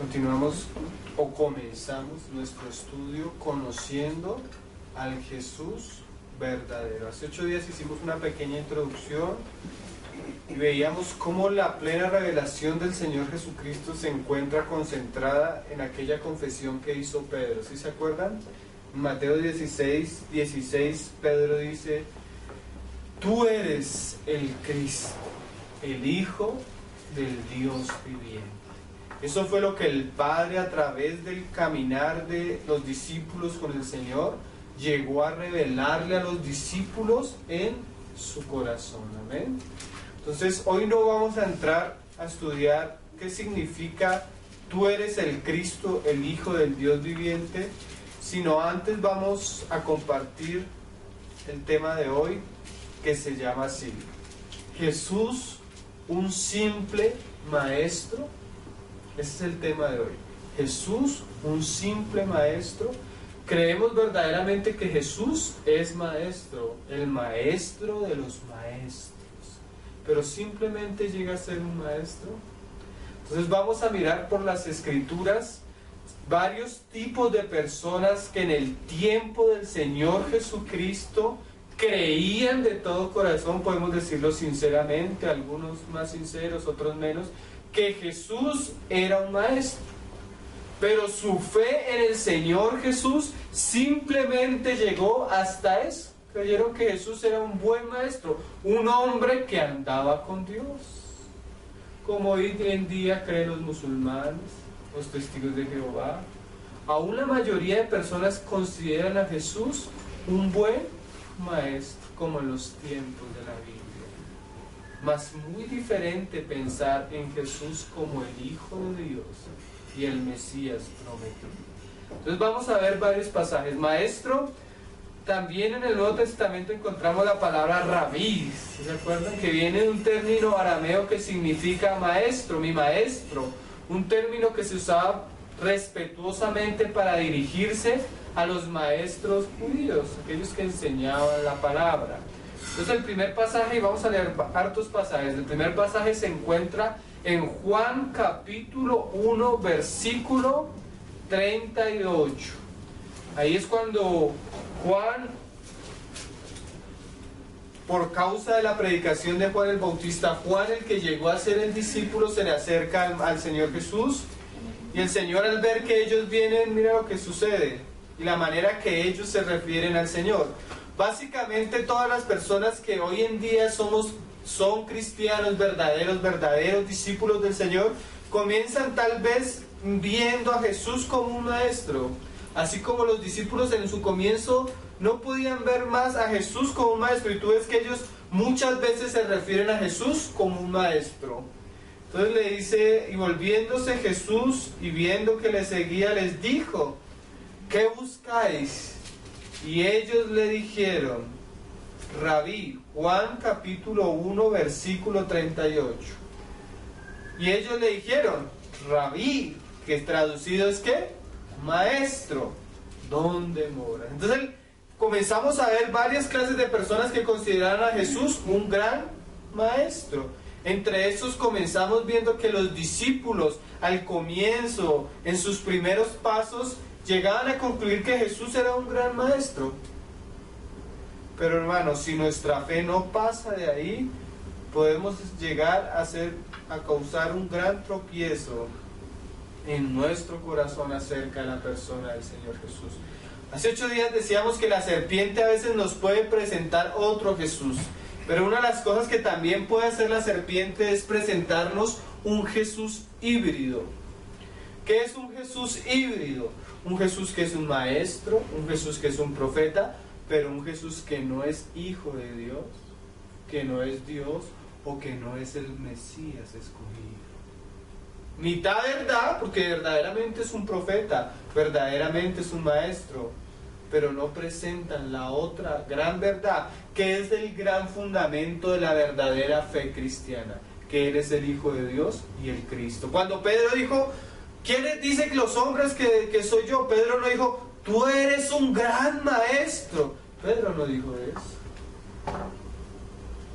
Continuamos o comenzamos nuestro estudio conociendo al Jesús verdadero. Hace 8 días hicimos una pequeña introducción y veíamos cómo la plena revelación del Señor Jesucristo se encuentra concentrada en aquella confesión que hizo Pedro. ¿Sí se acuerdan? En Mateo 16, Pedro dice: tú eres el Cristo, el Hijo del Dios viviente. Eso fue lo que el Padre, a través del caminar de los discípulos con el Señor, llegó a revelarle a los discípulos en su corazón. Amén. Entonces, hoy no vamos a entrar a estudiar qué significa tú eres el Cristo, el Hijo del Dios viviente, sino antes vamos a compartir el tema de hoy, que se llama así: Jesús, un simple maestro. Ese es el tema de hoy. Jesús, un simple maestro. Creemos verdaderamente que Jesús es maestro, el maestro de los maestros, pero simplemente llega a ser un maestro. Entonces vamos a mirar por las Escrituras varios tipos de personas que en el tiempo del Señor Jesucristo creían de todo corazón, podemos decirlo sinceramente, algunos más sinceros, otros menos, que Jesús era un maestro. Pero su fe en el Señor Jesús simplemente llegó hasta eso. Creyeron que Jesús era un buen maestro, un hombre que andaba con Dios, como hoy en día creen los musulmanes, los testigos de Jehová. Aún la mayoría de personas consideran a Jesús un buen maestro, como en los tiempos de la Biblia. Mas muy diferente pensar en Jesús como el Hijo de Dios y el Mesías prometido. Entonces vamos a ver varios pasajes. Maestro, también en el Nuevo Testamento encontramos la palabra rabí. ¿Se acuerdan? Que viene de un término arameo que significa maestro, mi maestro. Un término que se usaba respetuosamente para dirigirse a los maestros judíos, aquellos que enseñaban la palabra. Entonces el primer pasaje, y vamos a leer hartos pasajes, el primer pasaje se encuentra en Juan capítulo 1 versículo 38. Ahí es cuando Juan, por causa de la predicación de Juan el Bautista, Juan, el que llegó a ser el discípulo, se le acerca al Señor Jesús, y el Señor, al ver que ellos vienen, mira lo que sucede y la manera que ellos se refieren al Señor. Básicamente todas las personas que hoy en día son cristianos verdaderos discípulos del Señor, comienzan tal vez viendo a Jesús como un maestro, así como los discípulos en su comienzo no podían ver más a Jesús como un maestro, y tú ves que ellos muchas veces se refieren a Jesús como un maestro. Entonces le dice: y volviéndose Jesús y viendo que le seguía, les dijo: ¿qué buscáis? Y ellos le dijeron: Rabí. Juan capítulo 1 versículo 38. Y ellos le dijeron: Rabí, que traducido es ¿qué? Maestro, ¿dónde moras? Entonces comenzamos a ver varias clases de personas que consideraron a Jesús un gran maestro. Entre estos comenzamos viendo que los discípulos al comienzo, en sus primeros pasos, llegaban a concluir que Jesús era un gran maestro. Pero hermanos, si nuestra fe no pasa de ahí, podemos llegar a causar un gran tropiezo en nuestro corazón acerca de la persona del Señor Jesús. Hace 8 días decíamos que la serpiente a veces nos puede presentar otro Jesús, pero una de las cosas que también puede hacer la serpiente es presentarnos un Jesús híbrido. ¿Qué es un Jesús híbrido? Un Jesús que es un maestro, un Jesús que es un profeta, pero un Jesús que no es hijo de Dios, que no es Dios, o que no es el Mesías escogido. Mitad verdad, porque verdaderamente es un profeta, verdaderamente es un maestro, pero no presentan la otra gran verdad, que es el gran fundamento de la verdadera fe cristiana, que Él es el Hijo de Dios y el Cristo. Cuando Pedro dijo: ¿quiénes dicen los hombres que soy yo? Pedro no dijo: tú eres un gran maestro. Pedro no dijo eso.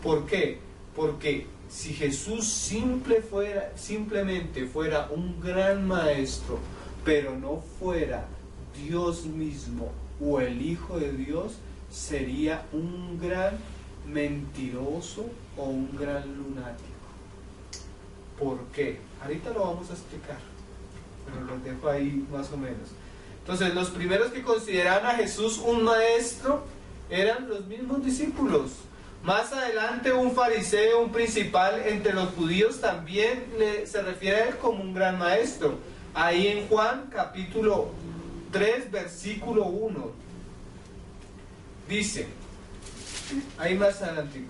¿Por qué? Porque si Jesús simplemente fuera un gran maestro, pero no fuera Dios mismo o el Hijo de Dios, sería un gran mentiroso o un gran lunático. ¿Por qué? Ahorita lo vamos a explicar, pero lo dejo ahí más o menos. Entonces, los primeros que consideraban a Jesús un maestro eran los mismos discípulos. Más adelante un fariseo, un principal entre los judíos, también se refiere a él como un gran maestro. Ahí en Juan capítulo 3 versículo 1 dice, ahí más adelante,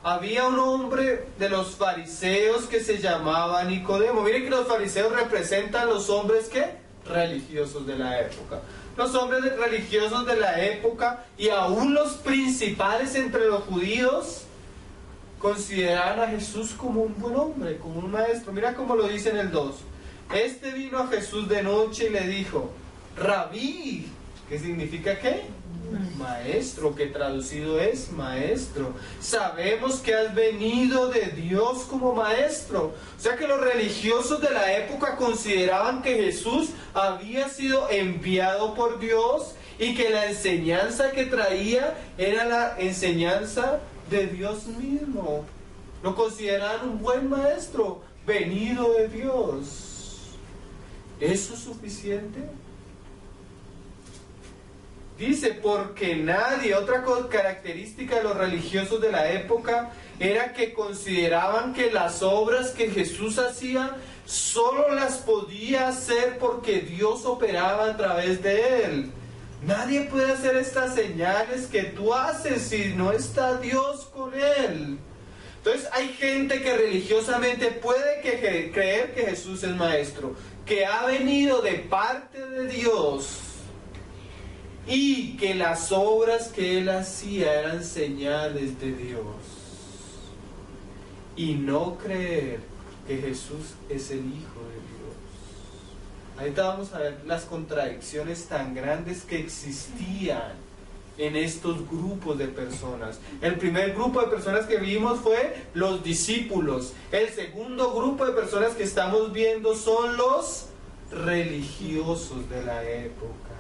había un hombre de los fariseos que se llamaba Nicodemo. Miren que los fariseos representan los hombres ¿qué? Religiosos de la época. Los hombres religiosos de la época y aún los principales entre los judíos consideraban a Jesús como un buen hombre, como un maestro. Mira cómo lo dice en el 2. Este vino a Jesús de noche y le dijo, Rabí, ¿qué significa qué? Maestro, que traducido es maestro. Sabemos que has venido de Dios como maestro. O sea que los religiosos de la época consideraban que Jesús había sido enviado por Dios y que la enseñanza que traía era la enseñanza de Dios mismo. Lo consideraban un buen maestro, venido de Dios. ¿Eso es suficiente? Dice, porque nadie, otra característica de los religiosos de la época era que consideraban que las obras que Jesús hacía solo las podía hacer porque Dios operaba a través de él. Nadie puede hacer estas señales que tú haces si no está Dios con él. Entonces hay gente que religiosamente puede creer que Jesús es maestro, que ha venido de parte de Dios, y que las obras que él hacía eran señales de Dios, y no creer que Jesús es el Hijo de Dios. Ahorita vamos a ver las contradicciones tan grandes que existían en estos grupos de personas. El primer grupo de personas que vimos fue los discípulos. El segundo grupo de personas que estamos viendo son los religiosos de la época.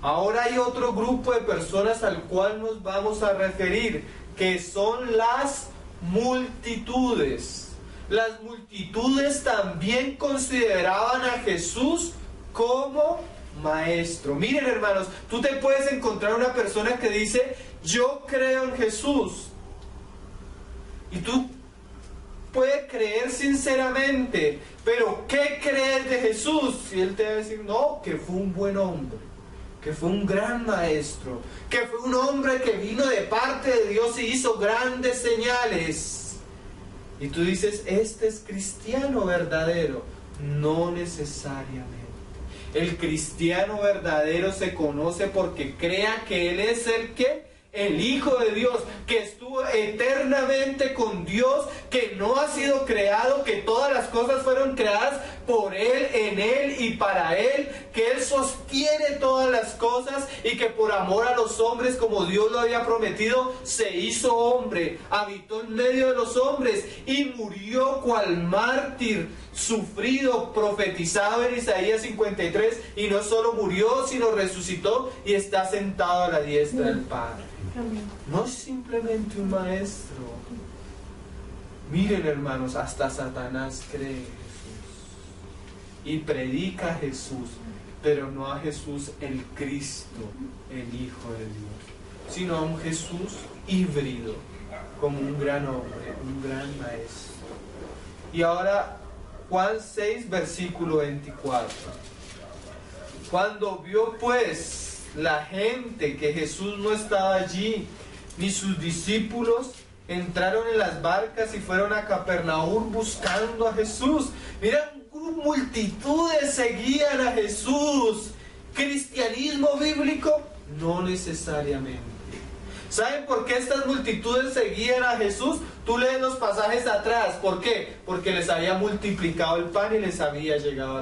Ahora hay otro grupo de personas al cual nos vamos a referir, que son las multitudes. Las multitudes también consideraban a Jesús como maestro. Miren, hermanos, tú te puedes encontrar una persona que dice, yo creo en Jesús. Y tú puedes creer sinceramente, pero ¿qué crees de Jesús? Y él te va a decir, no, que fue un buen hombre, que fue un gran maestro, que fue un hombre que vino de parte de Dios y hizo grandes señales. Y tú dices, este es cristiano verdadero. No necesariamente. El cristiano verdadero se conoce porque crea que Él es el Hijo de Dios, que estuvo eternamente con Dios, que no ha sido creado, que todas las cosas fueron creadas por Él, en Él y para Él, que Él sostiene todas las cosas y que por amor a los hombres, como Dios lo había prometido, se hizo hombre, habitó en medio de los hombres y murió cual mártir, sufrido, profetizado en Isaías 53, y no solo murió, sino resucitó y está sentado a la diestra del Padre. No es simplemente un maestro. Miren, hermanos, hasta Satanás cree en Jesús y predica a Jesús, pero no a Jesús el Cristo, el Hijo de Dios, sino a un Jesús híbrido, como un gran hombre, un gran maestro. Y ahora Juan 6, versículo 24. Cuando vio pues la gente que Jesús no estaba allí, ni sus discípulos, entraron en las barcas y fueron a Capernaum buscando a Jesús. Mira, multitudes seguían a Jesús. ¿Cristianismo bíblico? No necesariamente. ¿Saben por qué estas multitudes seguían a Jesús? Tú lees los pasajes atrás. ¿Por qué? Porque les había multiplicado el pan y les había llenado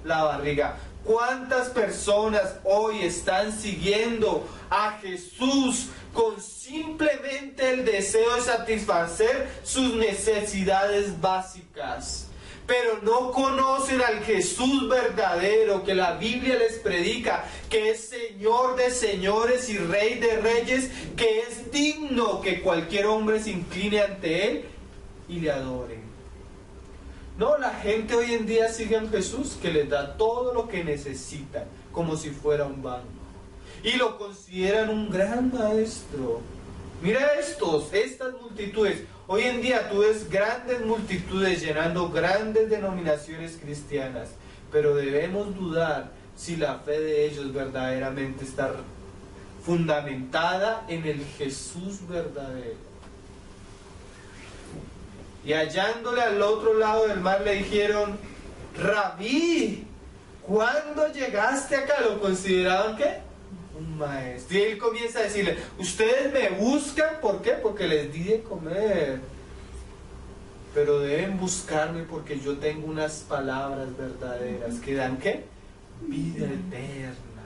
la barriga. ¿Cuántas personas hoy están siguiendo a Jesús con simplemente el deseo de satisfacer sus necesidades básicas? Pero no conocen al Jesús verdadero que la Biblia les predica, que es Señor de señores y Rey de reyes, que es digno que cualquier hombre se incline ante Él y le adore. No, la gente hoy en día sigue a un Jesús que les da todo lo que necesitan, como si fuera un banco. Y lo consideran un gran maestro. Mira estas multitudes. Hoy en día tú ves grandes multitudes llenando grandes denominaciones cristianas, pero debemos dudar si la fe de ellos verdaderamente está fundamentada en el Jesús verdadero. Y hallándole al otro lado del mar le dijeron: Rabí, ¿cuándo llegaste acá? Lo consideraban ¿qué? Un maestro. Y él comienza a decirle: ustedes me buscan, ¿por qué? Porque les di de comer. Pero deben buscarme porque yo tengo unas palabras verdaderas que dan ¿qué? Vida eterna.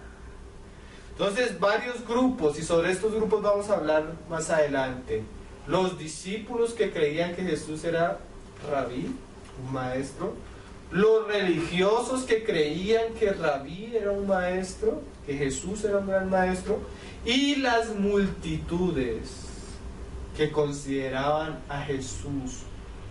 Entonces varios grupos, y sobre estos grupos vamos a hablar más adelante. Los discípulos que creían que Jesús era Rabí, un maestro. Los religiosos que creían que Rabí era un maestro, que Jesús era un gran maestro. Y las multitudes que consideraban a Jesús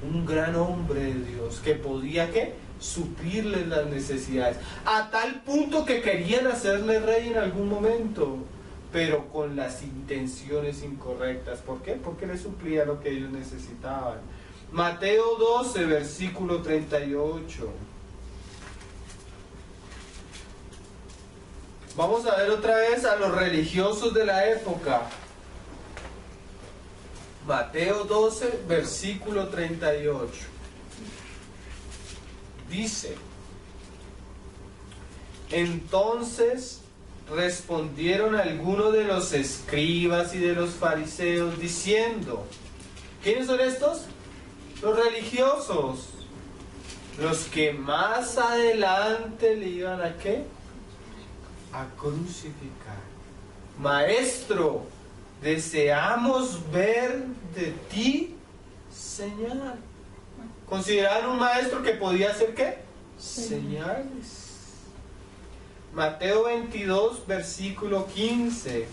un gran hombre de Dios, que podía ¿qué? Suplirles las necesidades. A tal punto que querían hacerle rey en algún momento, pero con las intenciones incorrectas. ¿Por qué? Porque le suplía lo que ellos necesitaban. Mateo 12, versículo 38. Vamos a ver otra vez a los religiosos de la época. Mateo 12, versículo 38. Dice: entonces respondieron algunos de los escribas y de los fariseos diciendo, ¿quiénes son estos? Los religiosos, los que más adelante le iban a ¿qué? A crucificar. Maestro, deseamos ver de ti señal. Consideraron un maestro que podía hacer ¿qué? Señales. Mateo 22, versículo 15.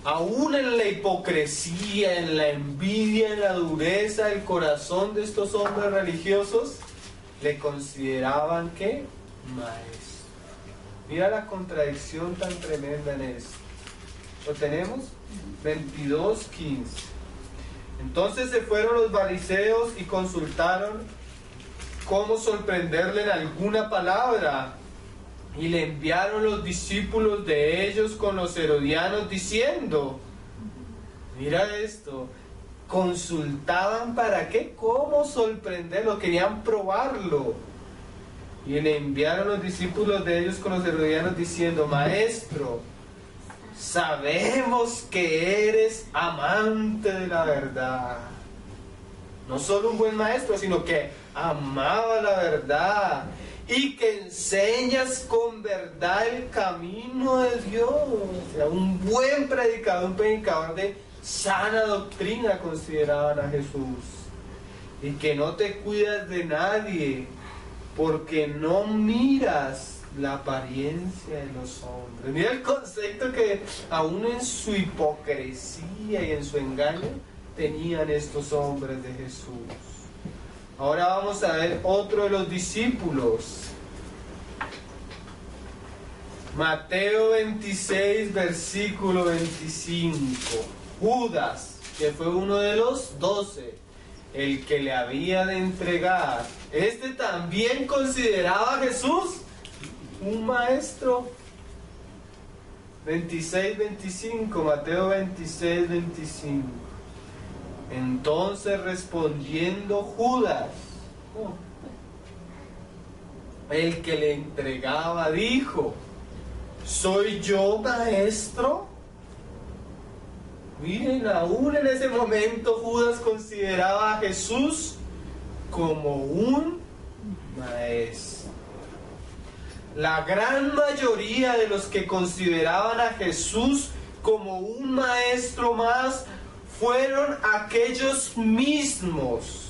Aún en la hipocresía, en la envidia, en la dureza del corazón de estos hombres religiosos, le consideraban ¿qué? Maestro. Mira la contradicción tan tremenda en esto. ¿Lo tenemos? 22, 15. Entonces se fueron los fariseos y consultaron cómo sorprenderle en alguna palabra. Y le enviaron los discípulos de ellos con los herodianos diciendo, mira esto, consultaban para qué, cómo sorprenderlo, querían probarlo. Y le enviaron los discípulos de ellos con los herodianos diciendo, maestro, sabemos que eres amante de la verdad. No solo un buen maestro, sino que amaba la verdad. Y que enseñas con verdad el camino de Dios. O sea, un buen predicador, un predicador de sana doctrina consideraban a Jesús. Y que no te cuidas de nadie, porque no miras la apariencia de los hombres. Mira el concepto que aún en su hipocresía y en su engaño tenían estos hombres de Jesús. Ahora vamos a ver otro de los discípulos. Mateo 26, versículo 25. Judas, que fue uno de los 12, el que le había de entregar. Este también consideraba a Jesús un maestro. 26, 25, Mateo 26, 25. Entonces respondiendo Judas, el que le entregaba, dijo, ¿soy yo maestro? Miren, aún en ese momento Judas consideraba a Jesús como un maestro. La gran mayoría de los que consideraban a Jesús como un maestro más fueron aquellos mismos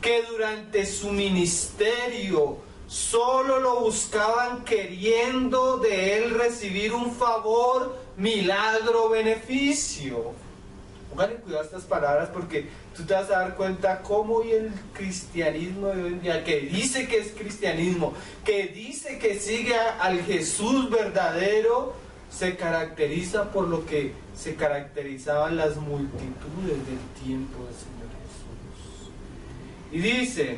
que durante su ministerio solo lo buscaban queriendo de él recibir un favor, milagro, beneficio. Póngale cuidado a estas palabras porque tú te vas a dar cuenta cómo hoy el cristianismo de hoy en día, que dice que es cristianismo, que dice que sigue al Jesús verdadero, se caracteriza por lo que se caracterizaban las multitudes del tiempo del Señor Jesús. Y dice,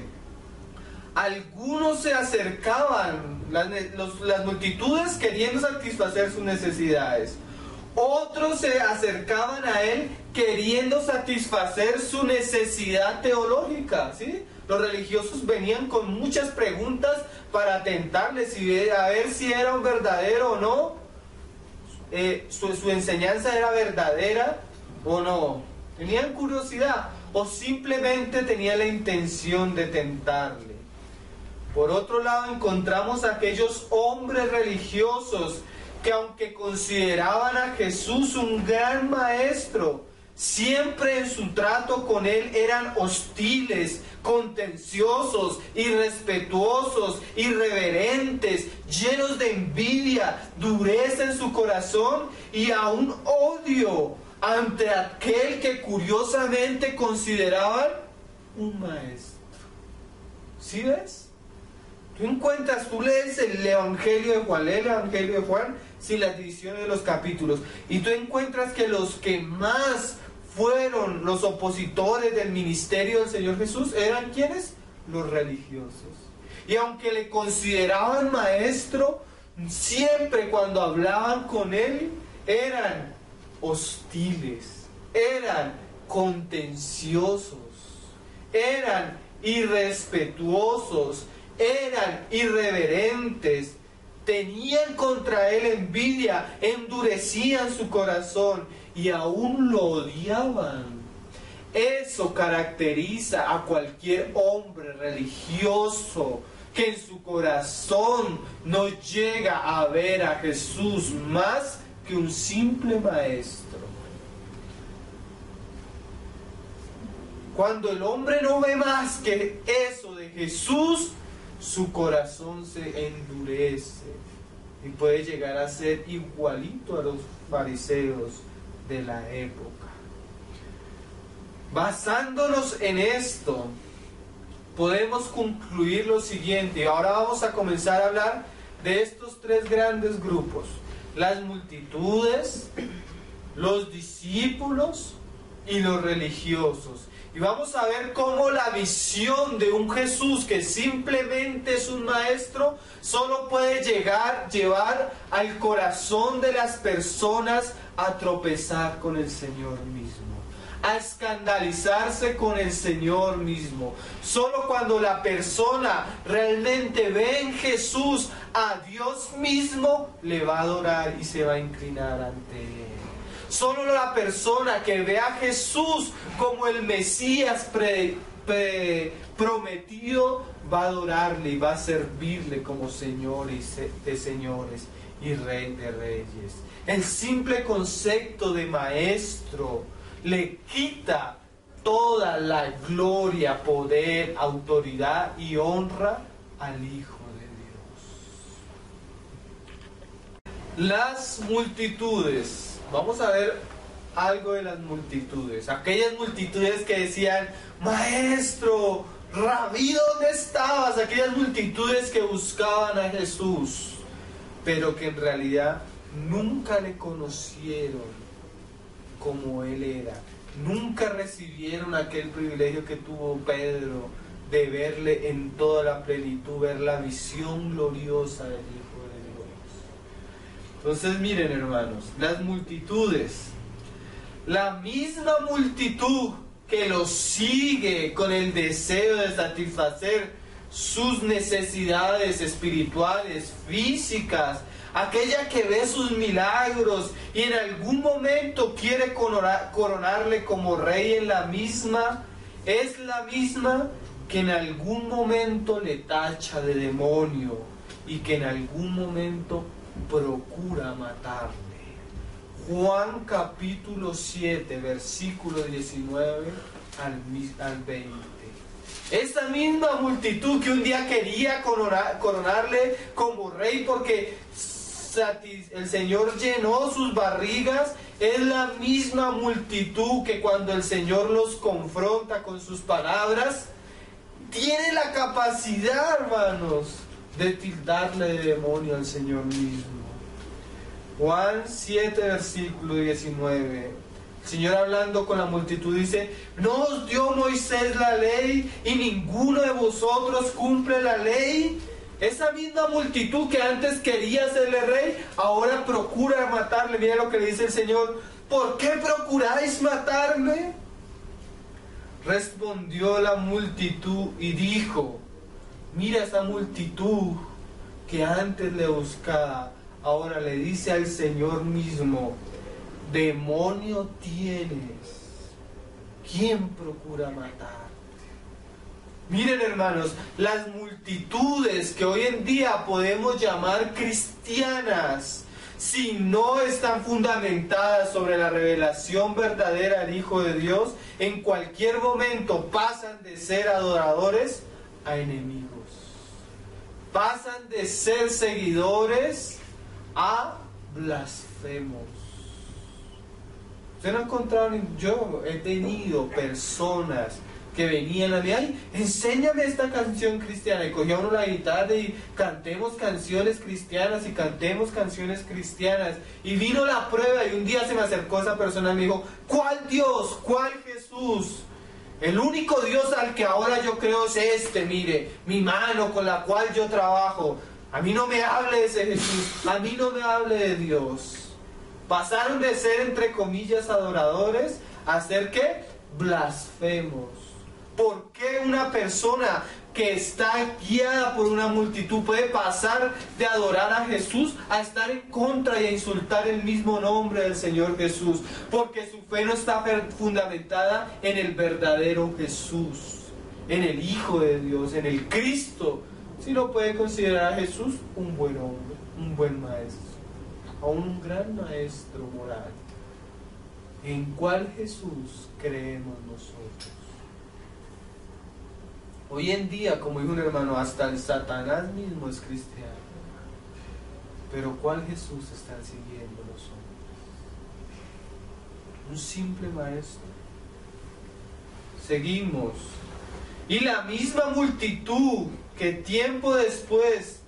algunos se acercaban, las multitudes queriendo satisfacer sus necesidades. Otros se acercaban a él queriendo satisfacer su necesidad teológica, ¿sí? Los religiosos venían con muchas preguntas para tentarles y a ver si era un verdadero o no, su enseñanza era verdadera o no. Tenían curiosidad o simplemente tenían la intención de tentarle. Por otro lado, encontramos a aquellos hombres religiosos que, aunque consideraban a Jesús un gran maestro, siempre en su trato con él eran hostiles, contenciosos, irrespetuosos, irreverentes, llenos de envidia, dureza en su corazón y aún odio ante aquel que curiosamente consideraban un maestro. ¿Sí ves? Tú lees el Evangelio de Juan, sin las divisiones de los capítulos, y tú encuentras que los que más fueron los opositores del ministerio del Señor Jesús eran ¿quiénes? Los religiosos. Y aunque le consideraban maestro, siempre cuando hablaban con él eran hostiles, eran contenciosos, eran irrespetuosos, eran irreverentes, tenían contra él envidia, endurecían su corazón y aún lo odiaban. Eso caracteriza a cualquier hombre religioso que en su corazón no llega a ver a Jesús más que un simple maestro. Cuando el hombre no ve más que eso de Jesús, su corazón se endurece y puede llegar a ser igualito a los fariseos de la época. Basándonos en esto, podemos concluir lo siguiente. Ahora vamos a comenzar a hablar de estos tres grandes grupos: las multitudes, los discípulos y los religiosos. Y vamos a ver cómo la visión de un Jesús que simplemente es un maestro solo puede llevar al corazón de las personas a tropezar con el Señor mismo, a escandalizarse con el Señor mismo. Solo cuando la persona realmente ve en Jesús a Dios mismo, le va a adorar y se va a inclinar ante Él. Solo la persona que ve a Jesús como el Mesías prometido va a adorarle y va a servirle como Señor de señores y Rey de reyes. El simple concepto de maestro le quita toda la gloria, poder, autoridad y honra al Hijo de Dios. Las multitudes. Vamos a ver algo de las multitudes. Aquellas multitudes que decían: Maestro, Rabí, ¿dónde estabas? Aquellas multitudes que buscaban a Jesús, pero que en realidad nunca le conocieron como Él era. Nunca recibieron aquel privilegio que tuvo Pedro de verle en toda la plenitud, ver la visión gloriosa del Hijo de Dios. Entonces miren, hermanos, las multitudes, la misma multitud que los sigue con el deseo de satisfacer sus necesidades espirituales, físicas, aquella que ve sus milagros y en algún momento quiere coronarle como rey en la misma, es la misma que en algún momento le tacha de demonio, y que en algún momento procura matarle. Juan capítulo 7, versículo 19 al 20. Esta misma multitud que un día quería coronarle como rey porque el Señor llenó sus barrigas, es la misma multitud que cuando el Señor los confronta con sus palabras, tiene la capacidad, hermanos, de tildarle de demonio al Señor mismo. Juan 7, versículo 19. El Señor hablando con la multitud dice: ¿no os dio Moisés la ley y ninguno de vosotros cumple la ley? Esa misma multitud que antes quería hacerle rey, ahora procura matarle. Mira lo que le dice el Señor: ¿por qué procuráis matarme? Respondió la multitud y dijo: mira esa multitud que antes le buscaba, ahora le dice al Señor mismo: demonio tienes, ¿quién procura matar? Miren, hermanos, las multitudes que hoy en día podemos llamar cristianas, si no están fundamentadas sobre la revelación verdadera del Hijo de Dios, en cualquier momento pasan de ser adoradores a enemigos. Pasan de ser seguidores a blasfemos. Usted no ha encontrado, yo he tenido personas que venían a mí: ay, enséñame esta canción cristiana, y cogía uno la guitarra y cantemos canciones cristianas y cantemos canciones cristianas, y vino la prueba y un día se me acercó esa persona y me dijo: ¿cuál Dios? ¿Cuál Jesús? El único Dios al que ahora yo creo es este, mire, mi mano con la cual yo trabajo. A mí no me hable de ese Jesús, a mí no me hable de Dios. Pasaron de ser, entre comillas, adoradores a ser, ¿qué? Blasfemos. ¿Por qué una persona que está guiada por una multitud puede pasar de adorar a Jesús a estar en contra y a insultar el mismo nombre del Señor Jesús? Porque su fe no está fundamentada en el verdadero Jesús, en el Hijo de Dios, en el Cristo. Si no puede considerar a Jesús un buen hombre, un buen maestro, a un gran maestro moral. ¿En cuál Jesús creemos nosotros? Hoy en día, como dijo un hermano, hasta el Satanás mismo es cristiano. Pero ¿cuál Jesús están siguiendo los hombres? ¿Un simple maestro? Seguimos. Y la misma multitud que tiempo después,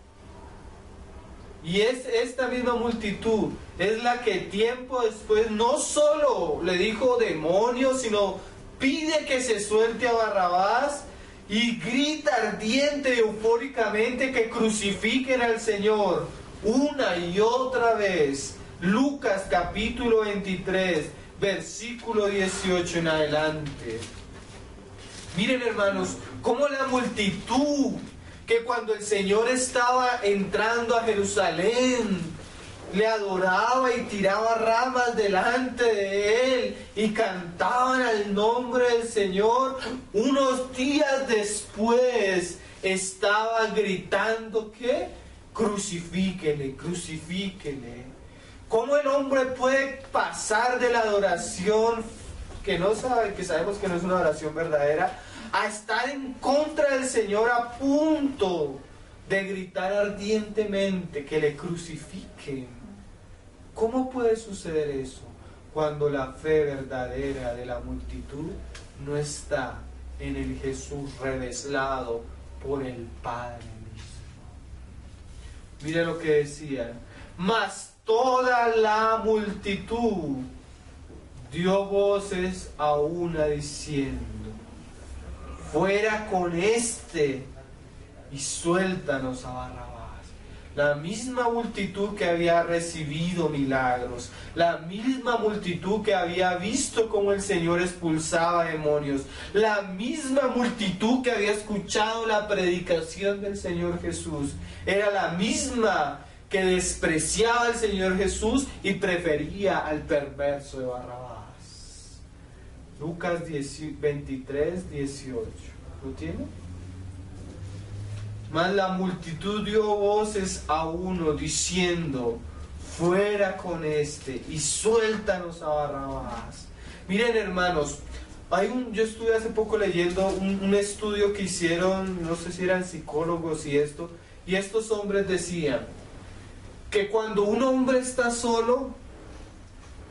y es esta misma multitud, es la que tiempo después no solo le dijo demonio, sino pide que se suelte a Barrabás, y grita ardiente y eufóricamente que crucifiquen al Señor una y otra vez. Lucas capítulo 23, versículo 18 en adelante. Miren, hermanos, cómo la multitud, que cuando el Señor estaba entrando a Jerusalén, le adoraba y tiraba ramas delante de él y cantaban al nombre del Señor, unos días después estaba gritando que crucifíquele, crucifíquele. ¿Cómo el hombre puede pasar de la adoración que no sabe, que sabemos que no es una adoración verdadera, a estar en contra del Señor a punto de gritar ardientemente que le crucifiquen? ¿Cómo puede suceder eso cuando la fe verdadera de la multitud no está en el Jesús revelado por el Padre mismo? Mire lo que decían: mas toda la multitud dio voces a una diciendo: fuera con este y suéltanos a Barrabás. La misma multitud que había recibido milagros, la misma multitud que había visto cómo el Señor expulsaba demonios, la misma multitud que había escuchado la predicación del Señor Jesús, era la misma que despreciaba al Señor Jesús y prefería al perverso de Barrabás. Lucas 23, 18. ¿Lo tiene? Mas la multitud dio voces a uno diciendo: fuera con este y suéltanos a Barrabás. Miren, hermanos, yo estuve hace poco leyendo un estudio que hicieron, no sé si eran psicólogos y estos hombres decían que cuando un hombre está solo,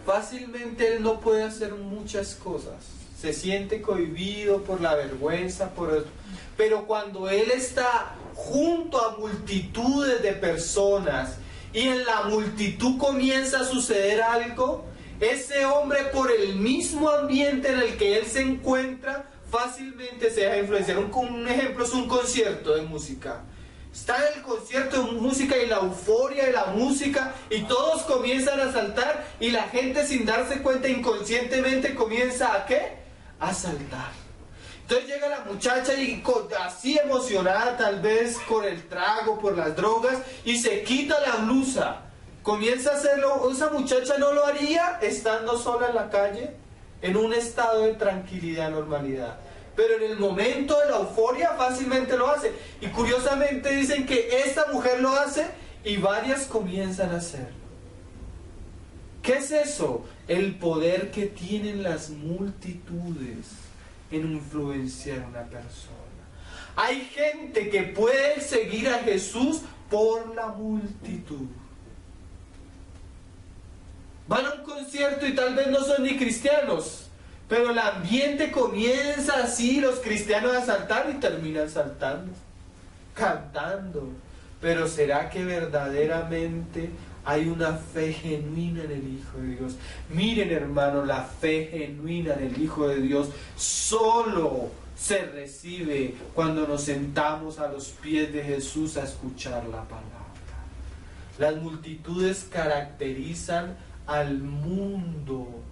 fácilmente él no puede hacer muchas cosas. Se siente cohibido por la vergüenza, pero cuando él está junto a multitudes de personas y en la multitud comienza a suceder algo, ese hombre, por el mismo ambiente en el que él se encuentra, fácilmente se deja influenciar. Un ejemplo es un concierto de música. Está en el concierto de música y la euforia de la música y todos comienzan a saltar y la gente, sin darse cuenta, inconscientemente comienza ¿a qué? A saltar. Entonces llega la muchacha y así emocionada, tal vez por el trago, por las drogas, y se quita la blusa. Comienza a hacerlo. Esa muchacha no lo haría estando sola en la calle, en un estado de tranquilidad, normalidad. Pero en el momento de la euforia fácilmente lo hace. Y curiosamente dicen que esta mujer lo hace y varias comienzan a hacerlo. ¿Qué es eso? El poder que tienen las multitudes en influenciar a una persona. Hay gente que puede seguir a Jesús por la multitud. Van a un concierto y tal vez no son ni cristianos, pero el ambiente comienza así, los cristianos a saltar y terminan saltando, cantando. Pero ¿será que verdaderamente hay una fe genuina en el Hijo de Dios? Miren, hermano, la fe genuina en el Hijo de Dios solo se recibe cuando nos sentamos a los pies de Jesús a escuchar la palabra. Las multitudes caracterizan al mundo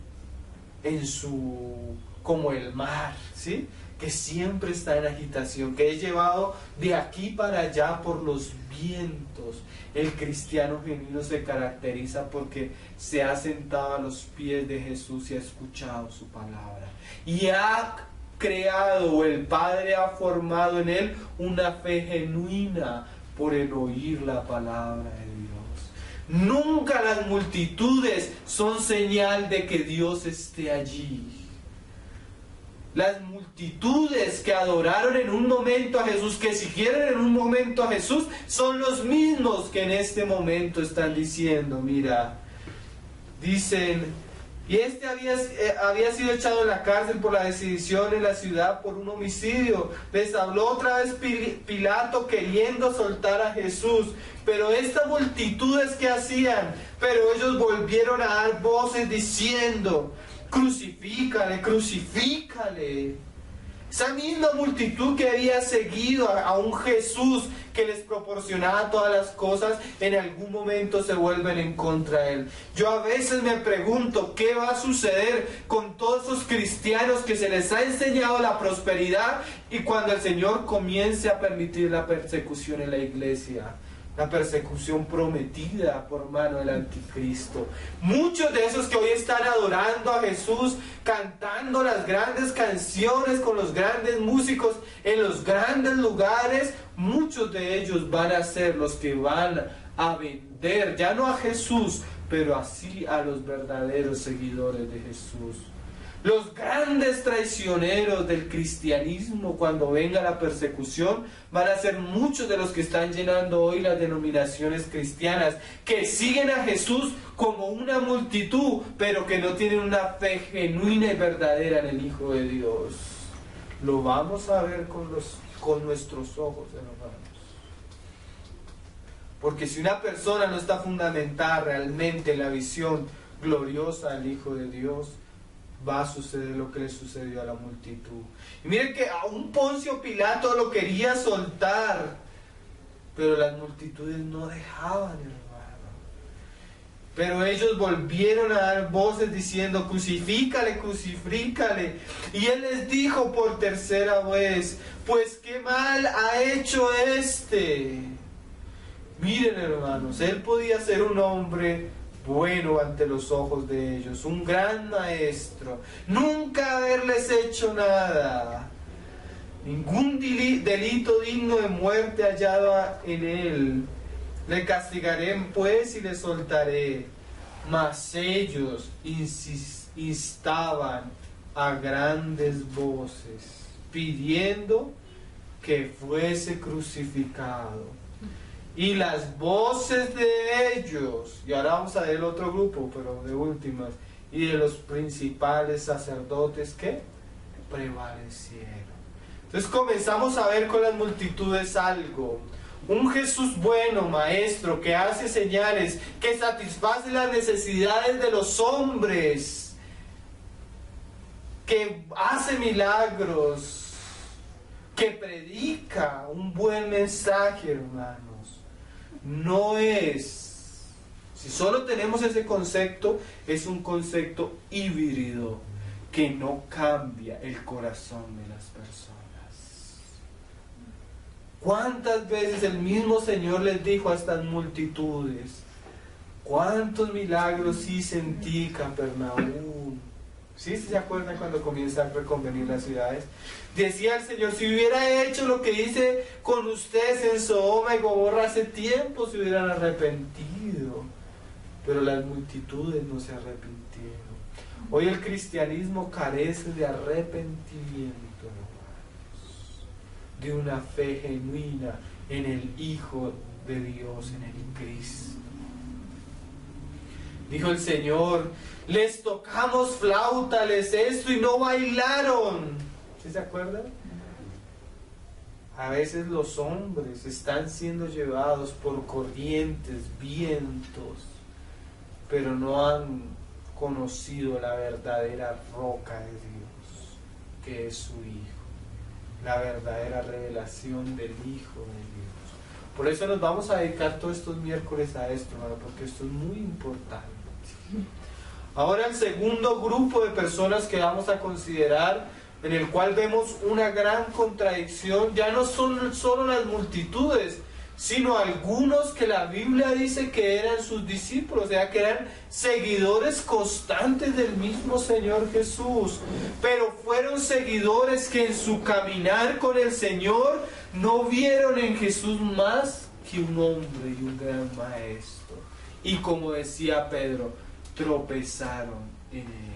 como el mar, ¿sí? Que siempre está en agitación, que es llevado de aquí para allá por los vientos. El cristiano genuino se caracteriza porque se ha sentado a los pies de Jesús y ha escuchado su palabra. Y ha creado, el Padre ha formado en él una fe genuina por el oír la palabra de Dios. Nunca las multitudes son señal de que Dios esté allí. Las multitudes que adoraron en un momento a Jesús, que siguieron en un momento a Jesús, son los mismos que en este momento están diciendo, mira, dicen, y este había sido echado en la cárcel por la sedición en la ciudad por un homicidio. Les habló otra vez Pilato queriendo soltar a Jesús. Pero estas multitudes que hacían, pero ellos volvieron a dar voces diciendo, crucifícale, crucifícale. Esa misma multitud que había seguido a un Jesús que les proporcionaba todas las cosas, en algún momento se vuelven en contra de él. Yo a veces me pregunto, ¿qué va a suceder con todos esos cristianos que se les ha enseñado la prosperidad y cuando el Señor comience a permitir la persecución en la iglesia? La persecución prometida por mano del anticristo. Muchos de esos que hoy están adorando a Jesús, cantando las grandes canciones con los grandes músicos en los grandes lugares, muchos de ellos van a ser los que van a vender, ya no a Jesús, pero así a los verdaderos seguidores de Jesús. Los grandes traicioneros del cristianismo, cuando venga la persecución, van a ser muchos de los que están llenando hoy las denominaciones cristianas, que siguen a Jesús como una multitud, pero que no tienen una fe genuina y verdadera en el Hijo de Dios. Lo vamos a ver con nuestros ojos, hermanos. Porque si una persona no está fundamentada realmente en la visión gloriosa del Hijo de Dios, va a suceder lo que le sucedió a la multitud. Y miren que a un Poncio Pilato lo quería soltar, pero las multitudes no dejaban, hermano. Pero ellos volvieron a dar voces diciendo, crucifícale, crucifícale. Y él les dijo por tercera vez, pues qué mal ha hecho este. Miren, hermanos, él podía ser un hombre bueno ante los ojos de ellos, un gran maestro, nunca haberles hecho nada. ningún delito digno de muerte hallado en él. Le castigaré pues y le soltaré. Mas ellos instaban a grandes voces, pidiendo que fuese crucificado. Y las voces de ellos, y ahora vamos a ver el otro grupo, pero de últimas, y de los principales sacerdotes que prevalecieron. Entonces comenzamos a ver con las multitudes algo. Un Jesús bueno, maestro, que hace señales, que satisface las necesidades de los hombres, que hace milagros, que predica un buen mensaje, hermanos. No es, si solo tenemos ese concepto, es un concepto híbrido que no cambia el corazón de las personas. ¿Cuántas veces el mismo Señor les dijo a estas multitudes? ¿Cuántos milagros hice en ti, Capernaum? ¿Sí se acuerdan cuando comienza a reconvenir las ciudades? Decía el Señor, si hubiera hecho lo que hice con ustedes en Sodoma y Gomorra hace tiempo, se hubieran arrepentido. Pero las multitudes no se arrepintieron. Hoy el cristianismo carece de arrepentimiento, de una fe genuina en el Hijo de Dios, en el Cristo. Dijo el Señor, les tocamos flauta, les esto y no bailaron. ¿Sí se acuerdan? A veces los hombres están siendo llevados por corrientes, vientos, pero no han conocido la verdadera roca de Dios, que es su Hijo, la verdadera revelación del Hijo de Dios. Por eso nos vamos a dedicar todos estos miércoles a esto, hermano, porque esto es muy importante. Ahora el segundo grupo de personas que vamos a considerar, en el cual vemos una gran contradicción, ya no son solo las multitudes, sino algunos que la Biblia dice que eran sus discípulos, o sea, que eran seguidores constantes del mismo Señor Jesús, pero fueron seguidores que en su caminar con el Señor no vieron en Jesús más que un hombre y un gran maestro. Y como decía Pedro, tropezaron en él.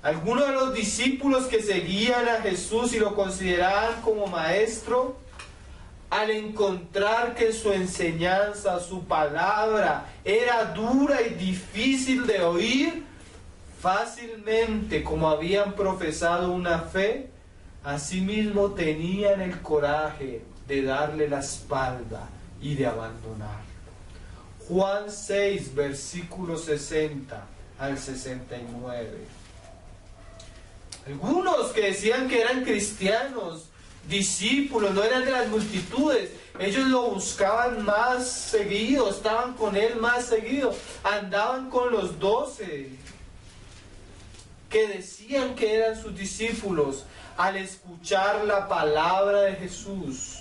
Algunos de los discípulos que seguían a Jesús y lo consideraban como maestro, al encontrar que su enseñanza, su palabra, era dura y difícil de oír, fácilmente, como habían profesado una fe, asimismo tenían el coraje de darle la espalda y de abandonarlo. Juan 6, versículos 60 al 69. Algunos que decían que eran cristianos, discípulos, no eran de las multitudes, ellos lo buscaban más seguido, estaban con él más seguido, andaban con los 12, que decían que eran sus discípulos. Al escuchar la palabra de Jesús,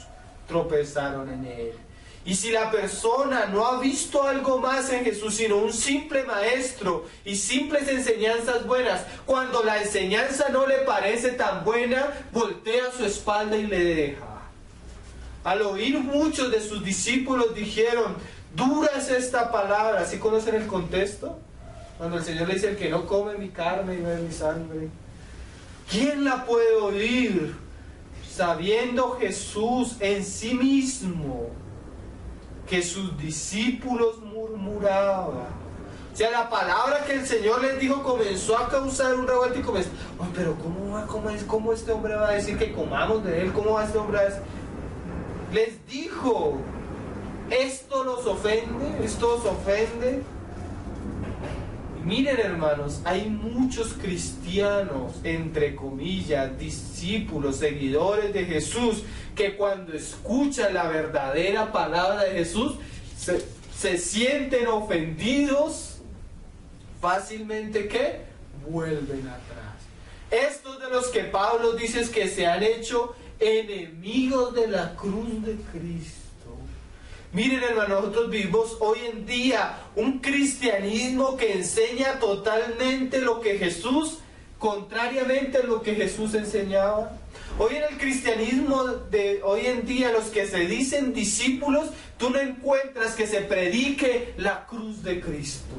tropezaron en él. Y si la persona no ha visto algo más en Jesús, sino un simple maestro y simples enseñanzas buenas, cuando la enseñanza no le parece tan buena, voltea su espalda y le deja. Al oír muchos de sus discípulos dijeron, dura es esta palabra. ¿Sí conocen el contexto? Cuando el Señor le dice, el que no come mi carne y bebe mi sangre, ¿quién la puede oír? Sabiendo Jesús en sí mismo que sus discípulos murmuraban. O sea, la palabra que el Señor les dijo comenzó a causar un revuelto y comenzó, oh, pero ¿cómo este hombre va a decir que comamos de él? ¿Cómo va este hombre a decir? Les dijo, ¿esto los ofende? ¿Esto os ofende? Y miren, hermanos, hay muchos cristianos, entre comillas, discípulos, seguidores de Jesús, que cuando escuchan la verdadera palabra de Jesús se sienten ofendidos fácilmente, que vuelven atrás. Estos de los que Pablo dice es que se han hecho enemigos de la cruz de Cristo. Miren, hermanos, nosotros vivimos hoy en día un cristianismo que enseña totalmente lo que Jesús, contrariamente a lo que Jesús enseñaba. Hoy en el cristianismo de hoy en día, los que se dicen discípulos, tú no encuentras que se predique la cruz de Cristo.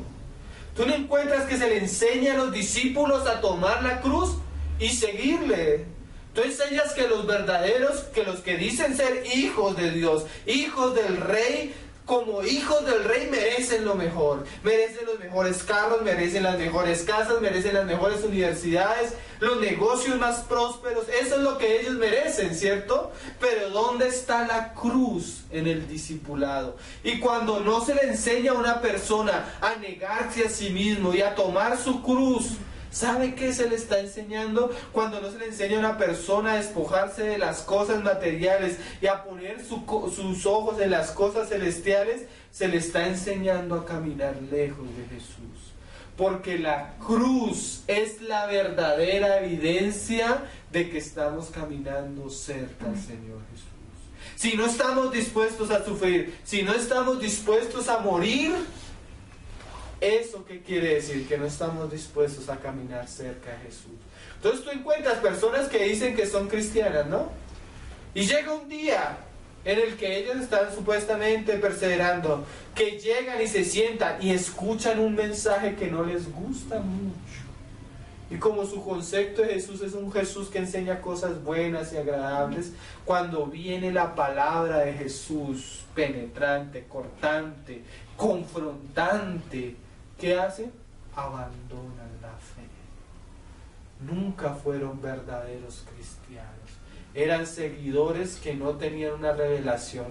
Tú no encuentras que se le enseñe a los discípulos a tomar la cruz y seguirle. Tú enseñas que los verdaderos, que los que dicen ser hijos de Dios, hijos del Rey, como hijos del Rey merecen lo mejor. Merecen los mejores carros, merecen las mejores casas, merecen las mejores universidades, los negocios más prósperos. Eso es lo que ellos merecen, ¿cierto? Pero ¿dónde está la cruz en el discipulado? Y cuando no se le enseña a una persona a negarse a sí mismo y a tomar su cruz, ¿sabe qué se le está enseñando? Cuando no se le enseña a una persona a despojarse de las cosas materiales y a poner sus ojos en las cosas celestiales, se le está enseñando a caminar lejos de Jesús. Porque la cruz es la verdadera evidencia de que estamos caminando cerca al Señor Jesús. Si no estamos dispuestos a sufrir, si no estamos dispuestos a morir, ¿eso qué quiere decir? Que no estamos dispuestos a caminar cerca de Jesús. Entonces tú encuentras personas que dicen que son cristianas, ¿no? Y llega un día en el que ellos están supuestamente perseverando, que llegan y se sientan y escuchan un mensaje que no les gusta mucho. Y como su concepto de Jesús es un Jesús que enseña cosas buenas y agradables, cuando viene la palabra de Jesús, penetrante, cortante, confrontante, ¿qué hacen? Abandonan la fe. Nunca fueron verdaderos cristianos. Eran seguidores que no tenían una revelación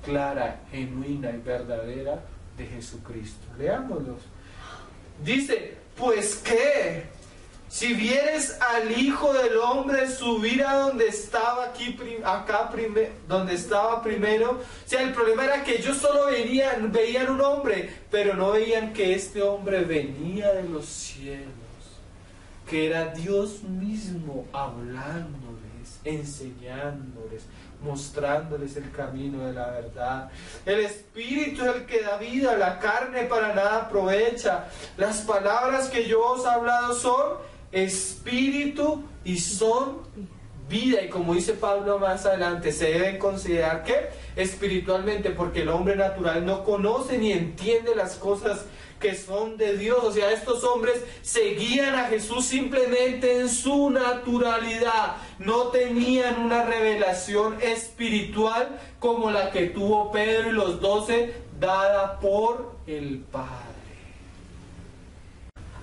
clara, genuina y verdadera de Jesucristo. Leámoslos. Dice, pues ¿qué? Si vieres al Hijo del Hombre subir a donde estaba donde estaba primero, o sea, el problema era que ellos solo veían un hombre, pero no veían que este hombre venía de los cielos, que era Dios mismo hablándoles, enseñándoles, mostrándoles el camino de la verdad. El Espíritu es el que da vida, la carne para nada aprovecha. Las palabras que yo os he hablado son espíritu y son vida, y como dice Pablo más adelante, se deben considerar que espiritualmente, porque el hombre natural no conoce ni entiende las cosas que son de Dios. O sea, estos hombres seguían a Jesús simplemente en su naturalidad, no tenían una revelación espiritual como la que tuvo Pedro y los 12, dada por el Padre.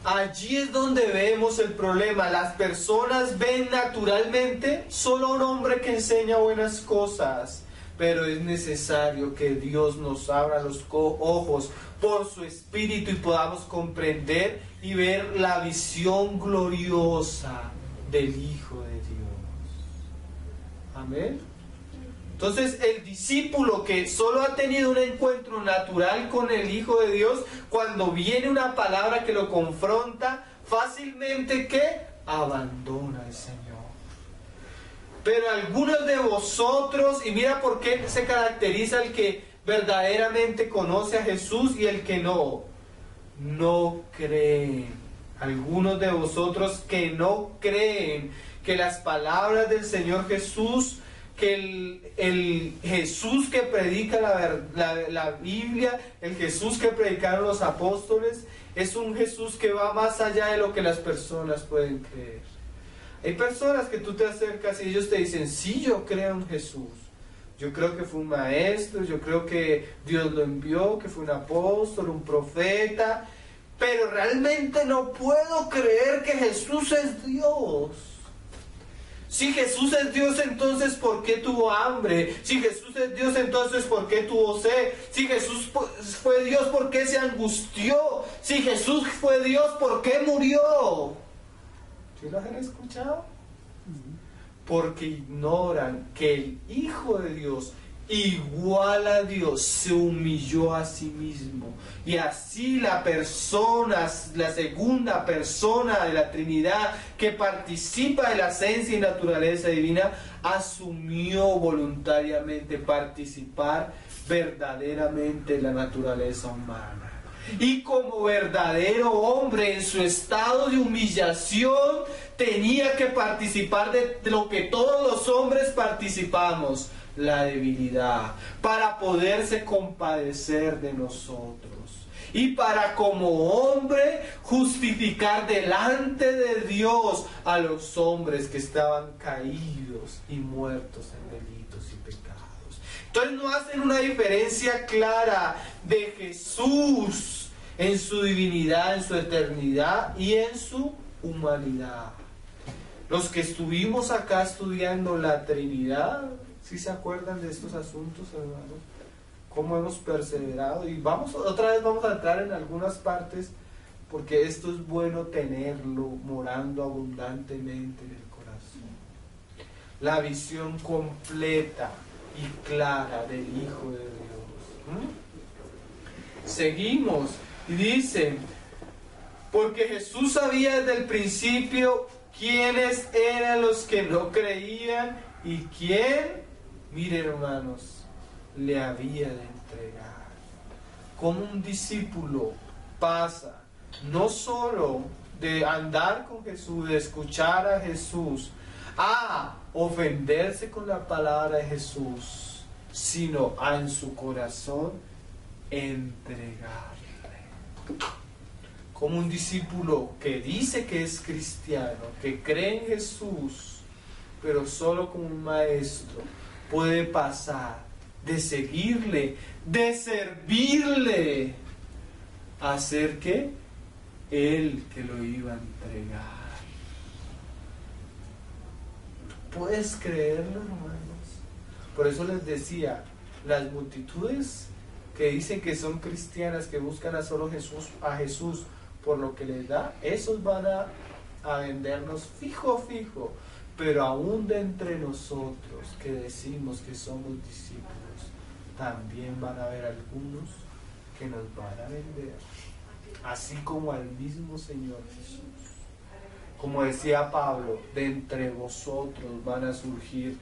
Allí es donde vemos el problema. Las personas ven naturalmente solo a un hombre que enseña buenas cosas, pero es necesario que Dios nos abra los ojos por su Espíritu y podamos comprender y ver la visión gloriosa del Hijo de Dios. Amén. Entonces el discípulo que solo ha tenido un encuentro natural con el Hijo de Dios, cuando viene una palabra que lo confronta, fácilmente ¿qué? Abandona al Señor. Pero algunos de vosotros, y mira por qué se caracteriza el que verdaderamente conoce a Jesús y el que no creen. Algunos de vosotros que no creen que las palabras del Señor Jesús, que el Jesús que predica la Biblia, el Jesús que predicaron los apóstoles, es un Jesús que va más allá de lo que las personas pueden creer. Hay personas que tú te acercas y ellos te dicen, sí, yo creo en Jesús. Yo creo que fue un maestro, yo creo que Dios lo envió, que fue un apóstol, un profeta, pero realmente no puedo creer que Jesús es Dios. Si Jesús es Dios, entonces ¿por qué tuvo hambre? Si Jesús es Dios, entonces ¿por qué tuvo sed? Si Jesús fue Dios, ¿por qué se angustió? Si Jesús fue Dios, ¿por qué murió? ¿Sí los han escuchado? Porque ignoran que el Hijo de Dios, igual a Dios, se humilló a sí mismo. Y así la segunda persona de la Trinidad, que participa de la esencia y naturaleza divina, asumió voluntariamente participar verdaderamente en la naturaleza humana. Y como verdadero hombre en su estado de humillación, tenía que participar de lo que todos los hombres participamos, la debilidad, para poderse compadecer de nosotros. Y para como hombre justificar delante de Dios a los hombres que estaban caídos y muertos en delitos y pecados. Entonces no hacen una diferencia clara de Jesús en su divinidad, en su eternidad y en su humanidad. Los que estuvimos acá estudiando la Trinidad, ¿sí se acuerdan de estos asuntos, hermanos? Cómo hemos perseverado, y otra vez vamos a entrar en algunas partes, porque esto es bueno tenerlo morando abundantemente en el corazón. La visión completa y clara del Hijo de Dios. Seguimos y dice, porque Jesús sabía desde el principio quiénes eran los que no creían y quién, miren hermanos, le había de entregar. Como un discípulo pasa no solo de andar con Jesús, de escuchar a Jesús, a ofenderse con la palabra de Jesús, sino a en su corazón entregarle. Como un discípulo que dice que es cristiano, que cree en Jesús, pero solo como un maestro puede pasar de seguirle, de servirle, a hacer que Él que lo iba a entregar. ¿Puedes creerlo, hermanos? Por eso les decía, las multitudes que dicen que son cristianas, que buscan a Jesús por lo que les da, esos van a vendernos fijo, pero aún de entre nosotros que decimos que somos discípulos, también van a haber algunos que nos van a vender, así como al mismo Señor Jesús. Como decía Pablo, de entre vosotros van a surgir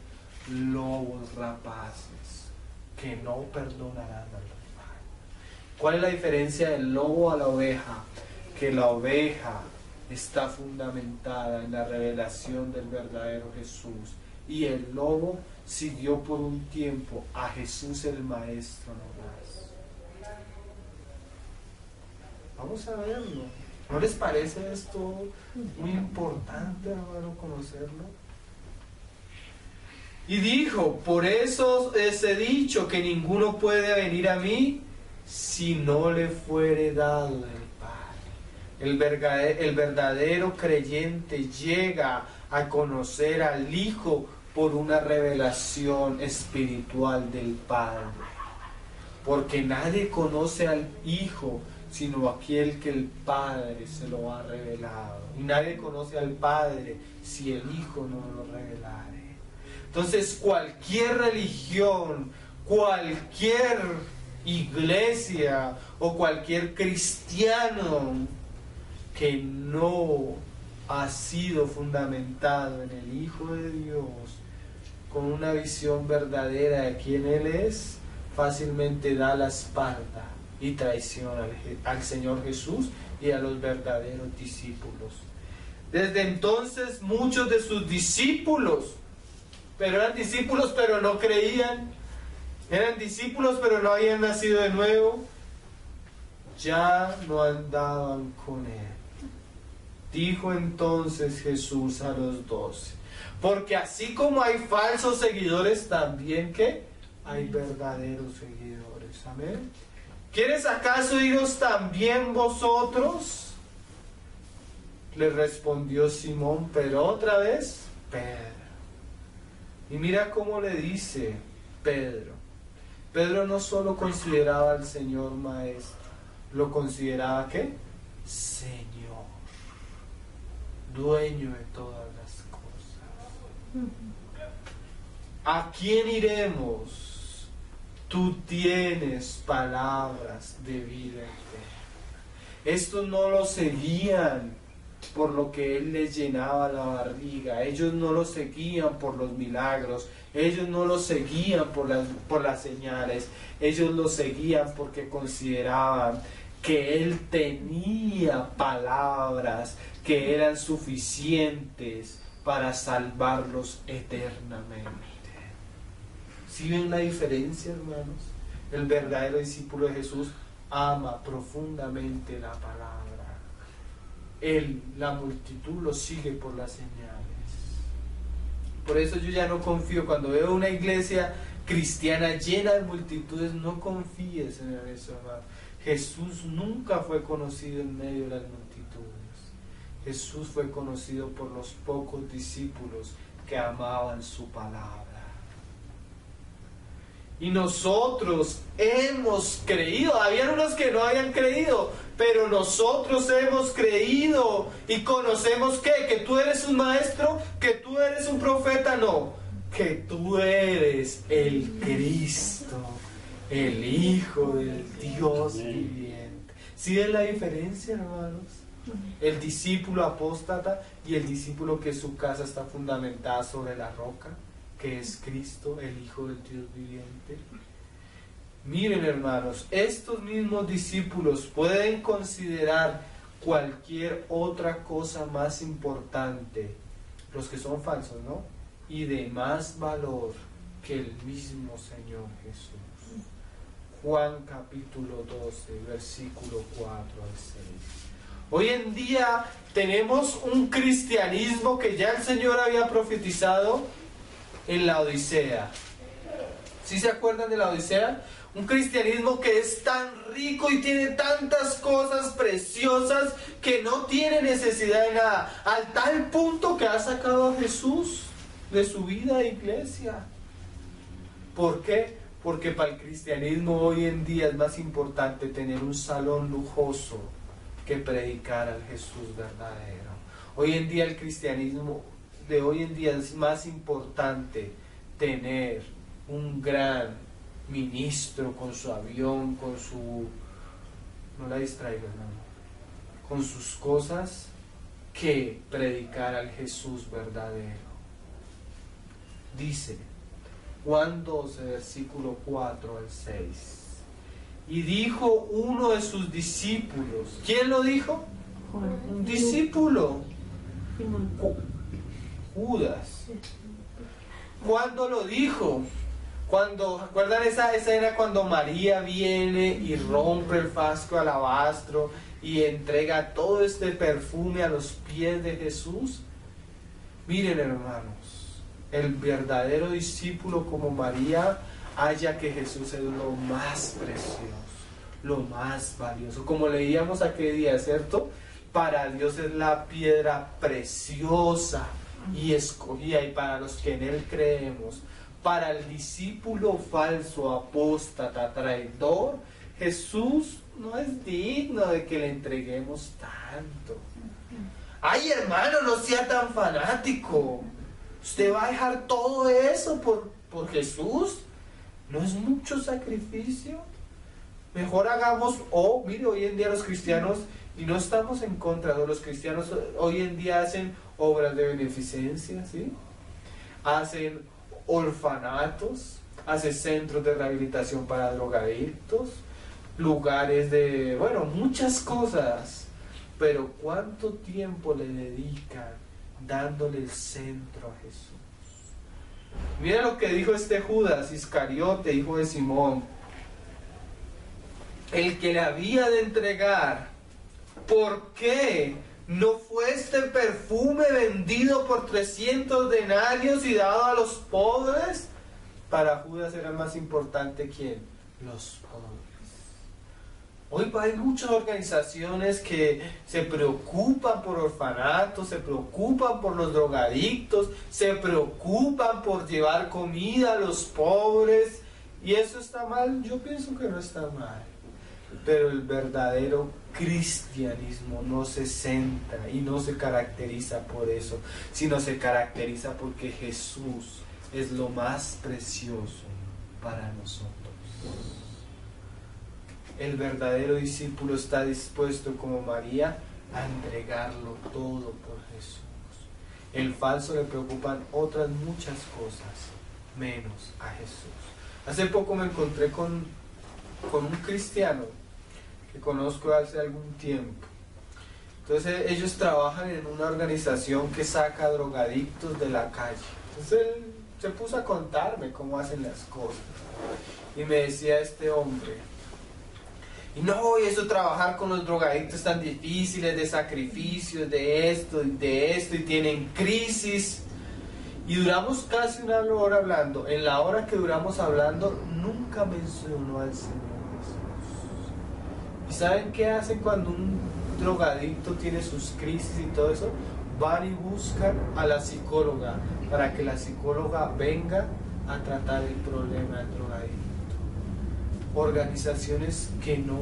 lobos rapaces que no perdonarán al hermano. ¿Cuál es la diferencia del lobo a la oveja? Que la oveja está fundamentada en la revelación del verdadero Jesús, y el lobo siguió por un tiempo a Jesús el Maestro nomás. Vamos a verlo. ¿No les parece esto muy importante, hermano, conocerlo? Y dijo, por eso os he dicho que ninguno puede venir a mí si no le fuere dado del Padre. El verdadero creyente llega a conocer al Hijo por una revelación espiritual del Padre. Porque nadie conoce al Hijo sino aquel que el Padre se lo ha revelado. Y nadie conoce al Padre si el Hijo no lo revelare. Entonces cualquier religión, cualquier iglesia o cualquier cristiano que no ha sido fundamentado en el Hijo de Dios, con una visión verdadera de quién Él es, fácilmente da la espalda y traiciona al Señor Jesús y a los verdaderos discípulos. Desde entonces muchos de sus discípulos, pero eran discípulos pero no creían, eran discípulos pero no habían nacido de nuevo, ya no andaban con Él. Dijo entonces Jesús a los 12, porque así como hay falsos seguidores, también que hay verdaderos seguidores. Amén. ¿Quieres acaso iros también vosotros? Le respondió Simón, pero otra vez Pedro. Y mira cómo le dice Pedro. Pedro no solo consideraba al Señor maestro, lo consideraba ¿qué? Señor, dueño de todas las cosas. ¿A quién iremos? Tú tienes palabras de vida eterna. Estos no lo seguían por lo que Él les llenaba la barriga. Ellos no lo seguían por los milagros. Ellos no lo seguían por las señales. Ellos lo seguían porque consideraban que él tenía palabras que eran suficientes para salvarlos eternamente. ¿Sí ven la diferencia, hermanos? El verdadero discípulo de Jesús ama profundamente la palabra. Él, la multitud, lo sigue por las señales. Por eso yo ya no confío. Cuando veo una iglesia cristiana llena de multitudes, no confíes en eso, hermano. Jesús nunca fue conocido en medio de las multitudes. Jesús fue conocido por los pocos discípulos que amaban su palabra. Y nosotros hemos creído. Habían unos que no habían creído, pero nosotros hemos creído y conocemos que tú eres un maestro, que tú eres un profeta, no, que tú eres el Cristo, el Hijo del Dios viviente. ¿Sí ven la diferencia, hermanos? El discípulo apóstata y el discípulo que su casa está fundamentada sobre la roca, que es Cristo, el Hijo del Dios viviente. Miren, hermanos, estos mismos discípulos pueden considerar cualquier otra cosa más importante, los que son falsos, ¿no? Y de más valor que el mismo Señor Jesús. Juan capítulo 12, versículo 4 al 6. Hoy en día tenemos un cristianismo que ya el Señor había profetizado en la Odisea. ¿Sí se acuerdan de la Odisea? Un cristianismo que es tan rico y tiene tantas cosas preciosas que no tiene necesidad de nada, al tal punto que ha sacado a Jesús de su vida de iglesia. ¿Por qué? Porque para el cristianismo hoy en día es más importante tener un salón lujoso que predicar al Jesús verdadero. Hoy en día el cristianismo de hoy en día es más importante tener un gran ministro con su avión, con su... no la distraiga, no, con sus cosas, que predicar al Jesús verdadero. Dice Juan 12, versículo 4 al 6. Y dijo uno de sus discípulos. ¿Quién lo dijo? Un discípulo. Judas. ¿Cuándo lo dijo? Cuando, ¿recuerdan esa escena cuando María viene y rompe el frasco de alabastro y entrega todo este perfume a los pies de Jesús? Miren, hermanos, el verdadero discípulo como María halla que Jesús es lo más precioso, lo más valioso. Como leíamos aquel día, ¿cierto? Para Dios es la piedra preciosa y escogida, y para los que en Él creemos. Para el discípulo falso, apóstata, traidor, Jesús no es digno de que le entreguemos tanto. Ay, hermano, no sea tan fanático. ¿Usted va a dejar todo eso por Jesús? ¿No es mucho sacrificio? Mejor hagamos, mire, hoy en día los cristianos, y no estamos en contra de los cristianos, hoy en día hacen obras de beneficencia, ¿sí? Hacen orfanatos, hacen centros de rehabilitación para drogadictos, lugares de, bueno, muchas cosas. Pero ¿cuánto tiempo le dedican dándole el centro a Jesús? Mira lo que dijo este Judas Iscariote, hijo de Simón, el que le había de entregar. ¿Por qué no fue este perfume vendido por 300 denarios y dado a los pobres? Para Judas era más importante ¿quién? Los pobres. Hoy hay muchas organizaciones que se preocupan por orfanatos, se preocupan por los drogadictos, se preocupan por llevar comida a los pobres. ¿Y eso está mal? Yo pienso que no está mal. Pero el verdadero cristianismo no se centra y no se caracteriza por eso, sino se caracteriza porque Jesús es lo más precioso para nosotros. El verdadero discípulo está dispuesto, como María, a entregarlo todo por Jesús. El falso le preocupan otras muchas cosas, menos a Jesús. Hace poco me encontré con un cristiano que conozco hace algún tiempo. Entonces ellos trabajan en una organización que saca drogadictos de la calle. Entonces él se puso a contarme cómo hacen las cosas. Y me decía este hombre, y no, y eso trabajar con los drogadictos tan difíciles, de sacrificios, de esto, y tienen crisis. Y duramos casi una hora hablando. En la hora que duramos hablando, nunca mencionó al Señor Jesús. ¿Y saben qué hacen cuando un drogadicto tiene sus crisis y todo eso? Van y buscan a la psicóloga para que la psicóloga venga a tratar el problema del drogadicto. Organizaciones que no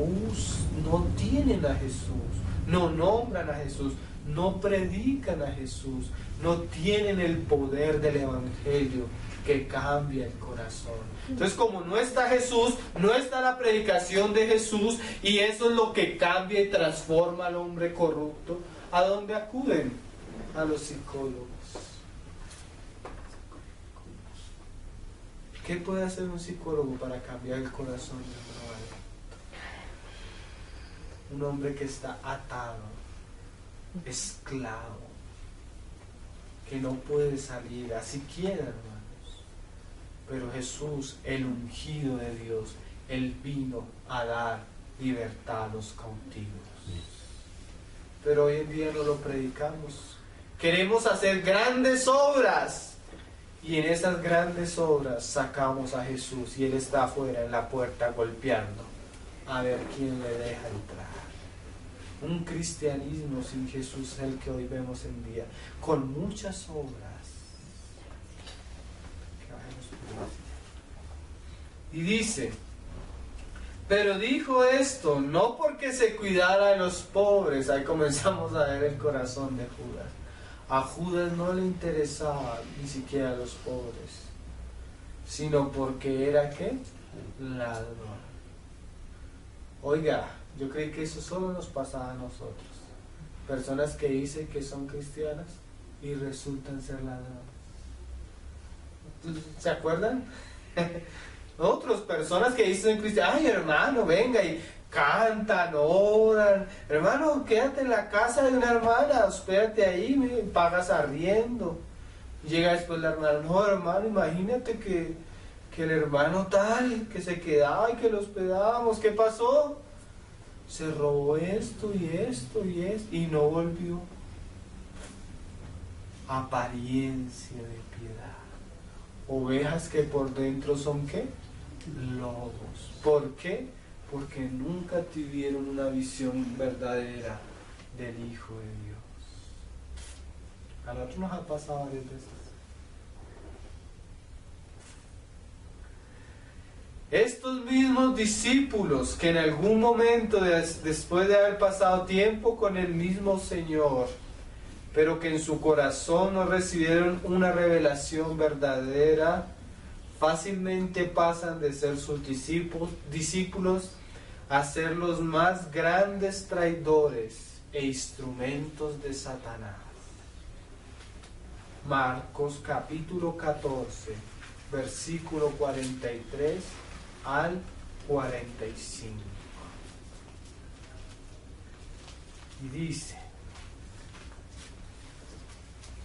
tienen a Jesús, no nombran a Jesús, no predican a Jesús, no tienen el poder del Evangelio que cambia el corazón. Entonces, como no está Jesús, no está la predicación de Jesús, y eso es lo que cambia y transforma al hombre corrupto, ¿a dónde acuden? A los psicólogos. ¿Qué puede hacer un psicólogo para cambiar el corazón de un drogadicto? Un hombre que está atado, esclavo, que no puede salir, así quiera, hermanos. Pero Jesús, el ungido de Dios, Él vino a dar libertad a los cautivos. Pero hoy en día no lo predicamos. Queremos hacer grandes obras. Y en esas grandes obras sacamos a Jesús y Él está afuera en la puerta golpeando a ver quién le deja entrar. Un cristianismo sin Jesús es el que hoy vemos en día, con muchas obras. Y dice, pero dijo esto no porque se cuidara de los pobres. Ahí comenzamos a ver el corazón de Judas. A Judas no le interesaba ni siquiera a los pobres, sino porque era, ¿qué? Ladrón. Oiga, yo creí que eso solo nos pasaba a nosotros. Personas que dicen que son cristianas y resultan ser ladrones. ¿Se acuerdan? Otras personas que dicen cristianas, ay hermano, venga y cantan, oran, hermano, quédate en la casa de una hermana, hospédate ahí, pagas arriendo. Llega después la hermana, no hermano, imagínate que el hermano tal, que se quedaba y que lo hospedábamos, ¿qué pasó? Se robó esto y esto y esto y no volvió. Apariencia de piedad. Ovejas que por dentro son, ¿qué? Lobos. ¿Por qué? Porque nunca tuvieron una visión verdadera del Hijo de Dios. A nosotros nos ha pasado varias veces. Estos mismos discípulos que en algún momento, después de haber pasado tiempo con el mismo Señor, pero que en su corazón no recibieron una revelación verdadera, fácilmente pasan de ser sus discípulos a ser los más grandes traidores e instrumentos de Satanás. Marcos capítulo 14, versículo 43 al 45. Y dice,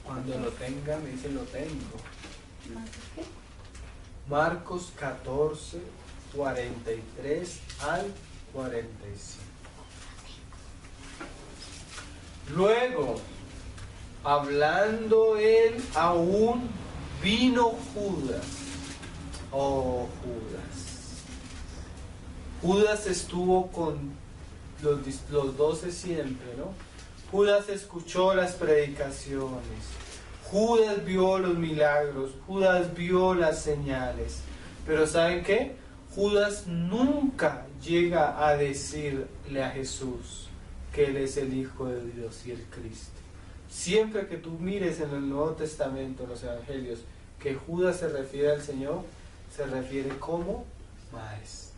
cuando lo tenga, me dice lo tengo. Marcos 14, 43 al 45. Luego, hablando él aún, vino Judas. Oh, Judas. Judas estuvo con los 12 siempre, ¿no? Judas escuchó las predicaciones. Judas vio los milagros. Judas vio las señales. Pero ¿saben qué? Judas nunca llega a decirle a Jesús que Él es el Hijo de Dios y el Cristo. Siempre que tú mires en el Nuevo Testamento, en los Evangelios, que Judas se refiere al Señor, se refiere como maestro.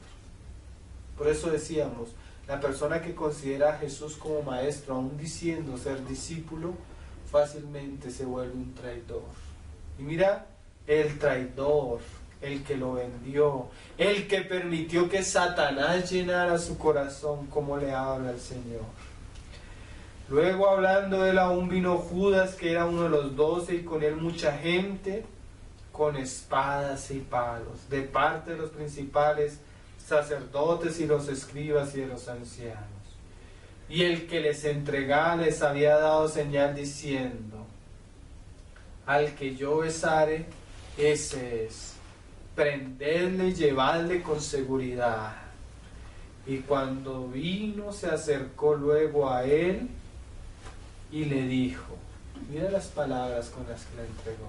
Por eso decíamos, la persona que considera a Jesús como maestro, aún diciendo ser discípulo, fácilmente se vuelve un traidor. Y mira, el traidor el que lo vendió, el que permitió que Satanás llenara su corazón, como le habla el Señor. Luego, hablando de él, aún vino Judas, que era uno de los 12, y con él mucha gente, con espadas y palos, de parte de los principales sacerdotes y los escribas y de los ancianos. Y el que les entregaba les había dado señal diciendo: al que yo besare, ese es, prendedle y llevadle con seguridad. Y cuando vino, se acercó luego a él y le dijo, mira las palabras con las que le entregó: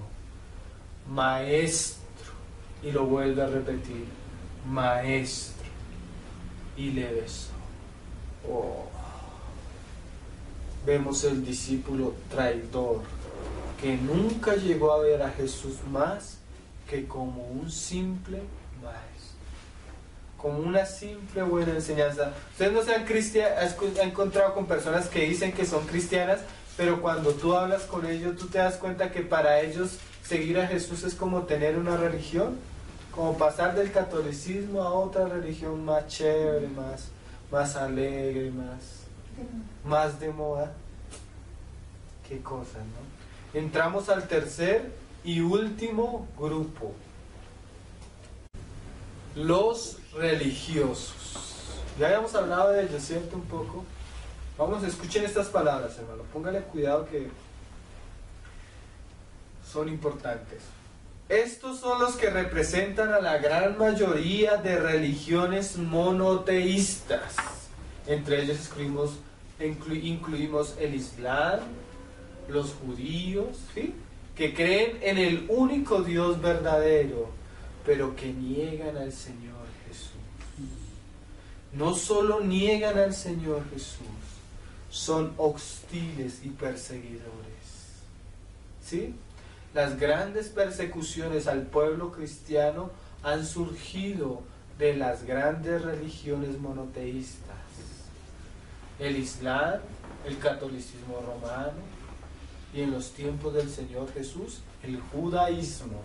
maestro. Y lo vuelve a repetir: maestro. Y le besó. Oh. Vemos el discípulo traidor, que nunca llegó a ver a Jesús más que como un simple maestro, como una simple buena enseñanza. Ustedes no se han encontrado con personas que dicen que son cristianas, pero cuando tú hablas con ellos, tú te das cuenta que para ellos seguir a Jesús es como tener una religión, como pasar del catolicismo a otra religión más chévere, más alegre, más de moda. Qué cosa, ¿no? Entramos al tercer y último grupo: los religiosos. Ya habíamos hablado de ellos, ¿cierto? Un poco. Vamos, escuchen estas palabras, hermano. Póngale cuidado, que son importantes. Estos son los que representan a la gran mayoría de religiones monoteístas. Entre ellos incluimos el Islam, los judíos, ¿sí?, que creen en el único Dios verdadero, pero que niegan al Señor Jesús. No solo niegan al Señor Jesús, son hostiles y perseguidores. ¿Sí? Las grandes persecuciones al pueblo cristiano han surgido de las grandes religiones monoteístas: el Islam, el catolicismo romano, y en los tiempos del Señor Jesús, el judaísmo.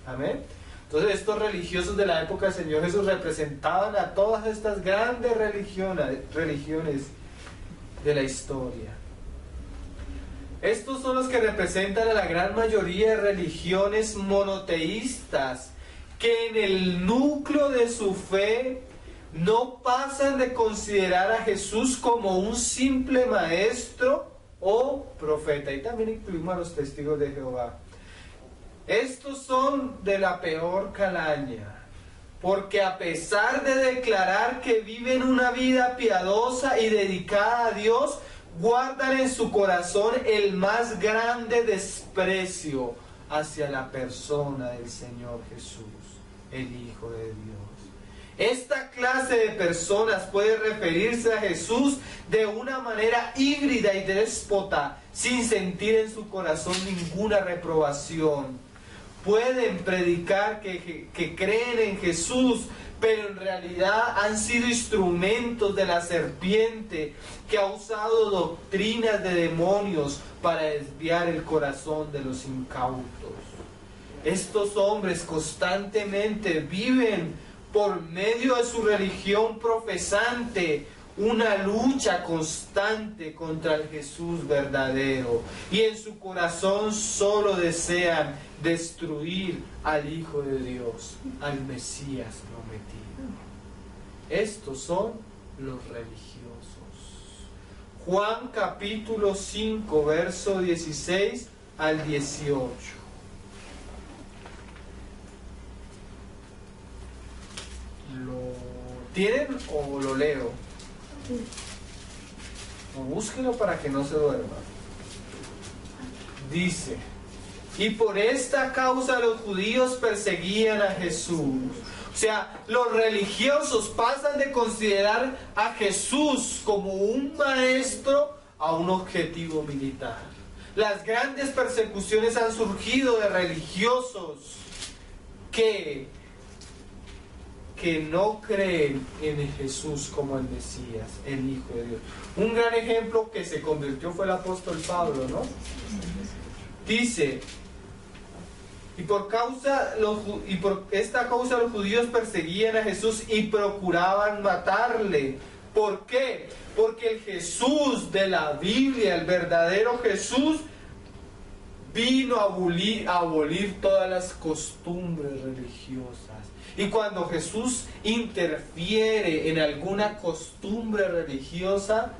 Amén. Entonces, estos religiosos de la época del Señor Jesús representaban a todas estas grandes religiones de la historia. Estos son los que representan a la gran mayoría de religiones monoteístas, que en el núcleo de su fe no pasan de considerar a Jesús como un simple maestro o profeta. Y también incluimos a los testigos de Jehová. Estos son de la peor calaña, porque a pesar de declarar que viven una vida piadosa y dedicada a Dios, guardan en su corazón el más grande desprecio hacia la persona del Señor Jesús, el Hijo de Dios. Esta clase de personas puede referirse a Jesús de una manera híbrida y déspota, sin sentir en su corazón ninguna reprobación. Pueden predicar que creen en Jesús, pero en realidad han sido instrumentos de la serpiente, que ha usado doctrinas de demonios para desviar el corazón de los incautos. Estos hombres constantemente viven, por medio de su religión profesante, una lucha constante contra el Jesús verdadero, y en su corazón solo desean destruir al Hijo de Dios, al Mesías prometido. Estos son los religiosos. Juan capítulo 5, verso 16 al 18. ¿Lo tienen o lo leo? O búsquelo para que no se duerma. Dice: y por esta causa los judíos perseguían a Jesús. O sea, los religiosos pasan de considerar a Jesús como un maestro a un objetivo militar. Las grandes persecuciones han surgido de religiosos que no creen en Jesús como el Mesías, el Hijo de Dios. Un gran ejemplo que se convirtió fue el apóstol Pablo, ¿no? Dice: Y por esta causa los judíos perseguían a Jesús y procuraban matarle. ¿Por qué? Porque el Jesús de la Biblia, el verdadero Jesús, vino a abolir todas las costumbres religiosas. Y cuando Jesús interfiere en alguna costumbre religiosa,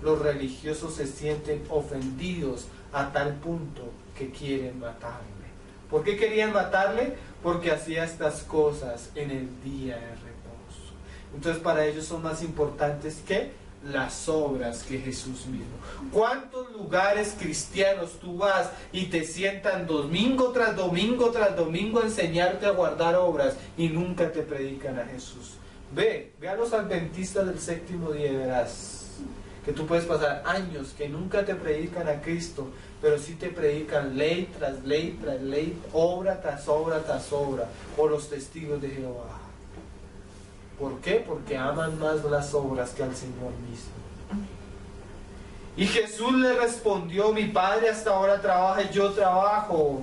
los religiosos se sienten ofendidos a tal punto que quieren matarle. ¿Por qué querían matarle? Porque hacía estas cosas en el día de reposo. Entonces para ellos son más importantes que las obras que Jesús mismo. ¿Cuántos lugares cristianos tú vas y te sientan domingo tras domingo tras domingo a enseñarte a guardar obras y nunca te predican a Jesús? Ve a los adventistas del séptimo día y verás que tú puedes pasar años que nunca te predican a Cristo, pero sí te predican ley tras ley tras ley, obra tras obra tras obra, o los testigos de Jehová. ¿Por qué? Porque aman más las obras que al Señor mismo. Y Jesús le respondió: mi Padre hasta ahora trabaja y yo trabajo.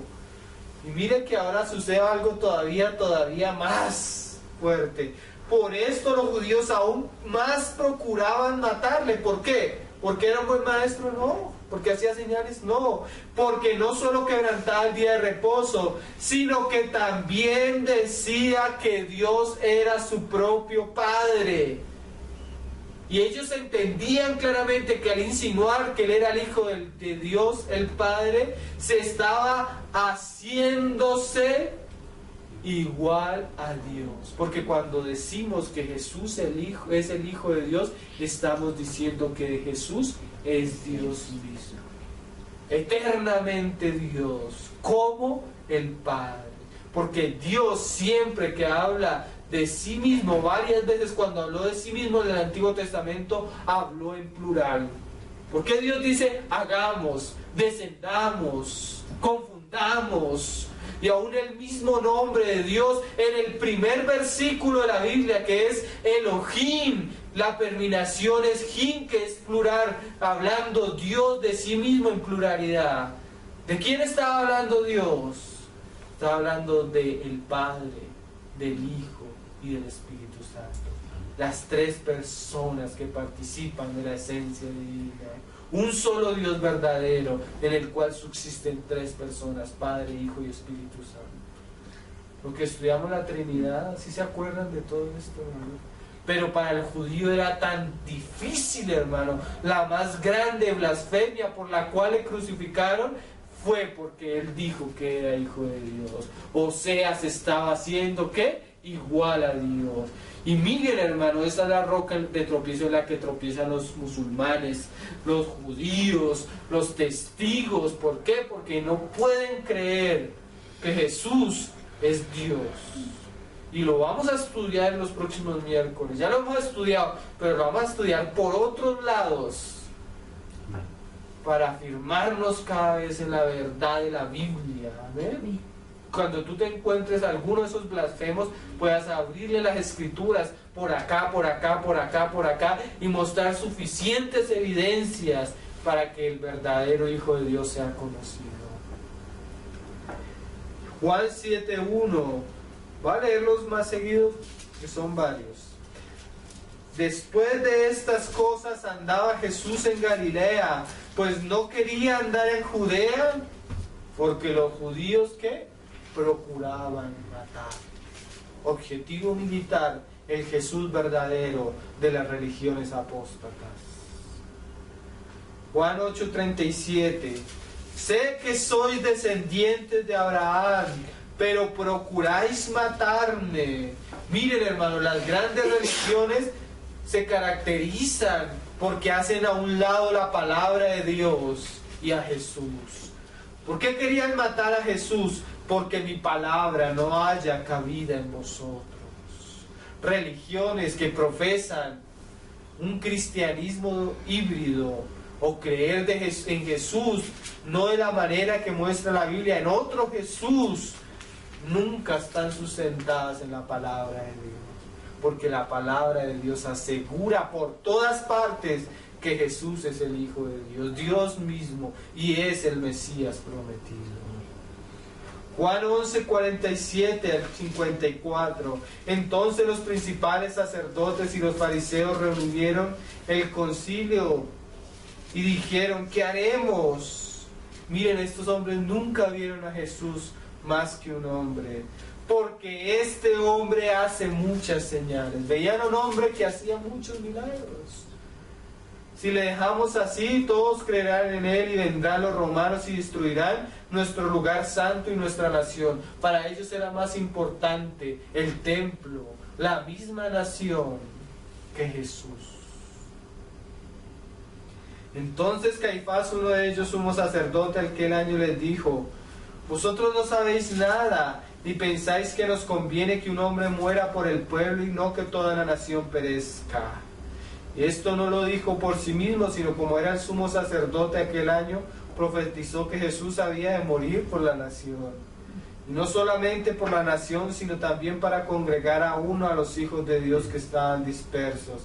Y mire que ahora sucede algo todavía más fuerte. Por esto los judíos aún más procuraban matarle. ¿Por qué? ¿Porque era un buen maestro? No. ¿Porque hacía señales? No. Porque no solo quebrantaba el día de reposo, sino que también decía que Dios era su propio Padre. Y ellos entendían claramente que al insinuar que Él era el Hijo de Dios, el Padre, se estaba haciéndose igual a Dios. Porque cuando decimos que Jesús es el Hijo de Dios, estamos diciendo que Jesús es Dios mismo, eternamente Dios, como el Padre. Porque Dios, siempre que habla de sí mismo, varias veces cuando habló de sí mismo en el Antiguo Testamento, habló en plural. Porque Dios dice: hagamos, descendamos, confundamos. Y aún el mismo nombre de Dios, en el primer versículo de la Biblia, que es Elohim, la terminación es Jim, que es plural, hablando Dios de sí mismo en pluralidad. ¿De quién estaba hablando Dios? Estaba hablando del Padre, del Hijo y del Espíritu Santo. Las tres personas que participan de la esencia divina. Un solo Dios verdadero, en el cual subsisten tres personas: Padre, Hijo y Espíritu Santo. Lo que estudiamos la Trinidad, ¿sí se acuerdan de todo esto, hermano? Pero para el judío era tan difícil, hermano. La más grande blasfemia por la cual le crucificaron fue porque él dijo que era Hijo de Dios. O sea, se estaba haciendo, ¿qué? Igual a Dios. Y miren, hermano, esa es la roca de tropiezo en la que tropiezan los musulmanes, los judíos, los testigos. ¿Por qué? Porque no pueden creer que Jesús es Dios. Y lo vamos a estudiar en los próximos miércoles. Ya lo hemos estudiado, pero lo vamos a estudiar por otros lados, para afirmarnos cada vez en la verdad de la Biblia. Amén. Cuando tú te encuentres alguno de esos blasfemos, puedas abrirle las escrituras por acá, por acá, por acá, por acá, y mostrar suficientes evidencias para que el verdadero Hijo de Dios sea conocido. Juan 7:1. Voy a leerlos más seguidos, que son varios. Después de estas cosas andaba Jesús en Galilea, pues no quería andar en Judea, porque los judíos, ¿qué? Procuraban matar. Objetivo militar: el Jesús verdadero de las religiones apóstatas. Juan 8:37. Sé que sois descendientes de Abraham, pero procuráis matarme. Miren, hermano, las grandes religiones se caracterizan porque hacen a un lado la palabra de Dios y a Jesús. ¿Por qué querían matar a Jesús? Porque mi palabra no haya cabida en vosotros. Religiones que profesan un cristianismo híbrido, o creer en Jesús no de la manera que muestra la Biblia, en otro Jesús, nunca están sustentadas en la palabra de Dios. Porque la palabra de Dios asegura por todas partes que Jesús es el Hijo de Dios, Dios mismo, y es el Mesías prometido. Juan 11, 47 al 54. Entonces los principales sacerdotes y los fariseos reunieron el concilio y dijeron: ¿qué haremos? Miren, estos hombres nunca vieron a Jesús más que un hombre, porque este hombre hace muchas señales. Veían a un hombre que hacía muchos milagros. Si le dejamos así, todos creerán en él y vendrán los romanos y destruirán nuestro lugar santo y nuestra nación. Para ellos era más importante el templo, la misma nación, que Jesús. Entonces Caifás, uno de ellos, sumo sacerdote, aquel año les dijo: vosotros no sabéis nada, y pensáis que nos conviene que un hombre muera por el pueblo y no que toda la nación perezca. Esto no lo dijo por sí mismo, sino como era el sumo sacerdote aquel año, profetizó que Jesús había de morir por la nación. Y no solamente por la nación, sino también para congregar a uno a los hijos de Dios que estaban dispersos.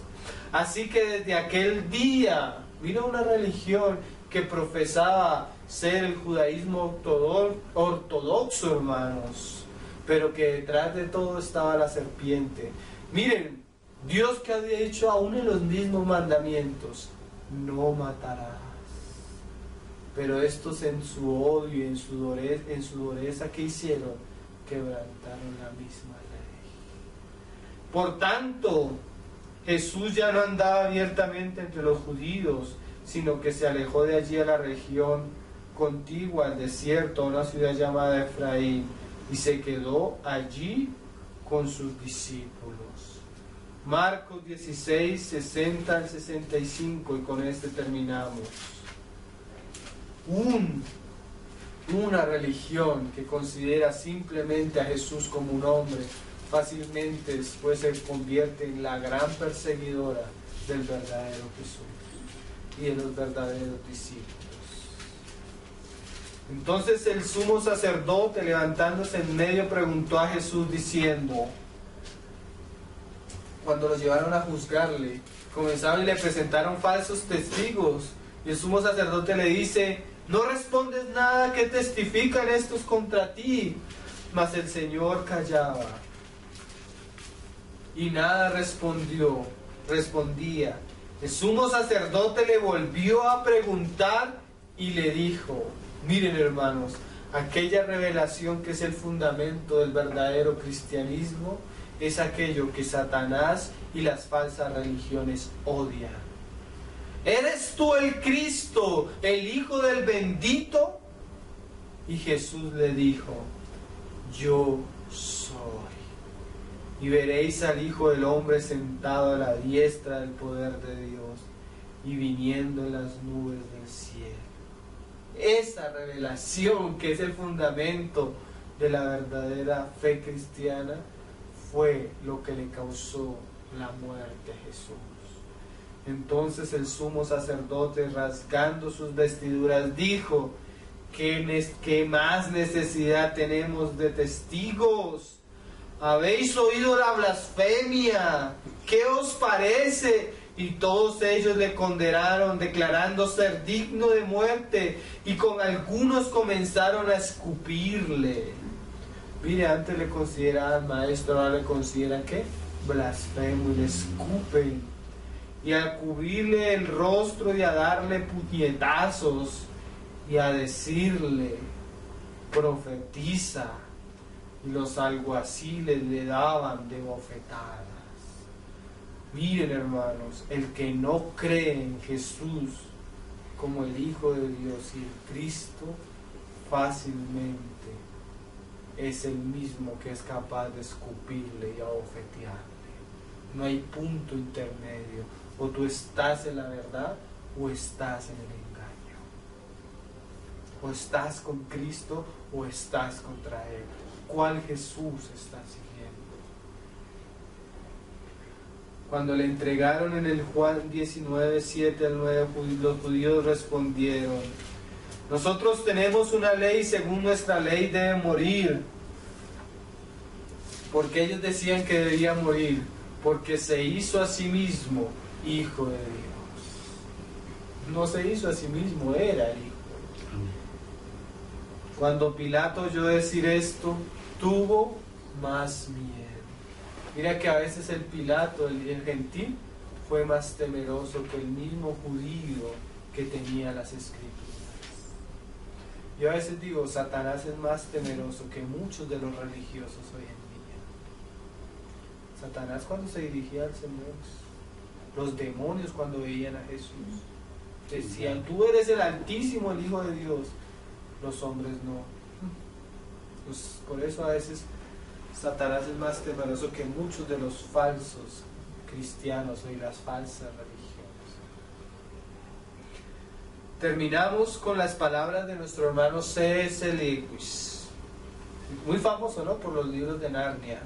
Así que desde aquel día vino una religión que profesaba ser el judaísmo ortodoxo, hermanos, pero que detrás de todo estaba la serpiente. Miren, Dios que había dicho aún en los mismos mandamientos: no matarás. Pero estos, en su odio y en su dureza, ¿qué hicieron? Quebrantaron la misma ley. Por tanto, Jesús ya no andaba abiertamente entre los judíos, sino que se alejó de allí a la región contigua al desierto, a una ciudad llamada Efraín, y se quedó allí con sus discípulos. Marcos 16, 60 al 65, y con este terminamos. Una religión que considera simplemente a Jesús como un hombre, fácilmente después se convierte en la gran perseguidora del verdadero Jesús y de los verdaderos discípulos. Entonces el sumo sacerdote, levantándose en medio, preguntó a Jesús diciendo, cuando lo llevaron a juzgarle, comenzaron y le presentaron falsos testigos, y el sumo sacerdote le dice: no respondes nada, ¿qué testifican estos contra ti? Mas el Señor callaba y nada respondía. El sumo sacerdote le volvió a preguntar y le dijo: miren, hermanos, aquella revelación que es el fundamento del verdadero cristianismo es aquello que Satanás y las falsas religiones odian. ¿Eres tú el Cristo, el Hijo del bendito? Y Jesús le dijo: yo soy. Y veréis al Hijo del Hombre sentado a la diestra del poder de Dios y viniendo en las nubes del cielo. Esa revelación, que es el fundamento de la verdadera fe cristiana, fue lo que le causó la muerte a Jesús. Entonces el sumo sacerdote, rasgando sus vestiduras, dijo: ¿qué más necesidad tenemos de testigos? ¿Habéis oído la blasfemia? ¿Qué os parece? Y todos ellos le condenaron, declarando ser digno de muerte, y con algunos comenzaron a escupirle. Mire, antes le consideraban maestro, ahora le consideran ¿qué? Blasfemo, y le escupen, y a cubrirle el rostro y a darle puñetazos y a decirle: profetiza. Y los alguaciles le daban de bofetadas. Miren, hermanos, el que no cree en Jesús como el Hijo de Dios y el Cristo, fácilmente es el mismo que es capaz de escupirle y abofetearle. No hay punto intermedio. O tú estás en la verdad o estás en el engaño. O estás con Cristo o estás contra Él. ¿Cuál Jesús estás siguiendo? Cuando le entregaron en el Juan 19, 7 al 9, los judíos respondieron: nosotros tenemos una ley, según nuestra ley debe morir. Porque ellos decían que debía morir, porque se hizo a sí mismo Hijo de Dios. No se hizo a sí mismo, era el Hijo. Cuando Pilato oyó decir esto, tuvo más miedo. Mira que a veces el Pilato, el gentil, fue más temeroso que el mismo judío que tenía las escrituras. Yo a veces digo, Satanás es más temeroso que muchos de los religiosos hoy en día. Satanás cuando se dirigía al Señor, los demonios cuando veían a Jesús, decían, tú eres el Altísimo, el Hijo de Dios. Los hombres no. Pues por eso a veces Satanás es más temeroso que muchos de los falsos cristianos y las falsas religiones. Terminamos con las palabras de nuestro hermano C.S. Lewis, muy famoso, ¿no?, por los libros de Narnia.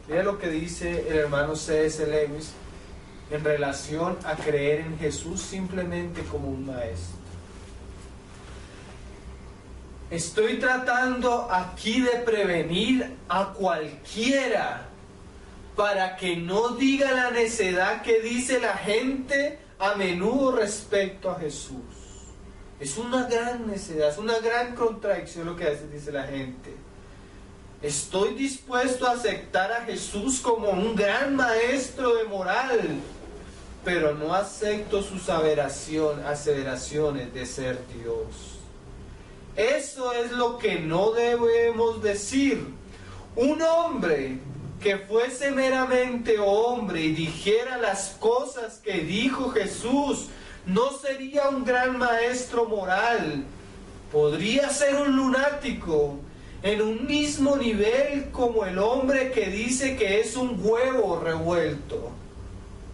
Mira lo que dice el hermano C.S. Lewis en relación a creer en Jesús simplemente como un maestro. Estoy tratando aquí de prevenir a cualquiera para que no diga la necedad que dice la gente a menudo respecto a Jesús. Es una gran necedad, es una gran contradicción lo que a veces dice la gente. Estoy dispuesto a aceptar a Jesús como un gran maestro de moral, pero no acepto sus aseveraciones de ser Dios. Eso es lo que no debemos decir. Un hombre que fuese meramente hombre y dijera las cosas que dijo Jesús, no sería un gran maestro moral. Podría ser un lunático en un mismo nivel como el hombre que dice que es un huevo revuelto.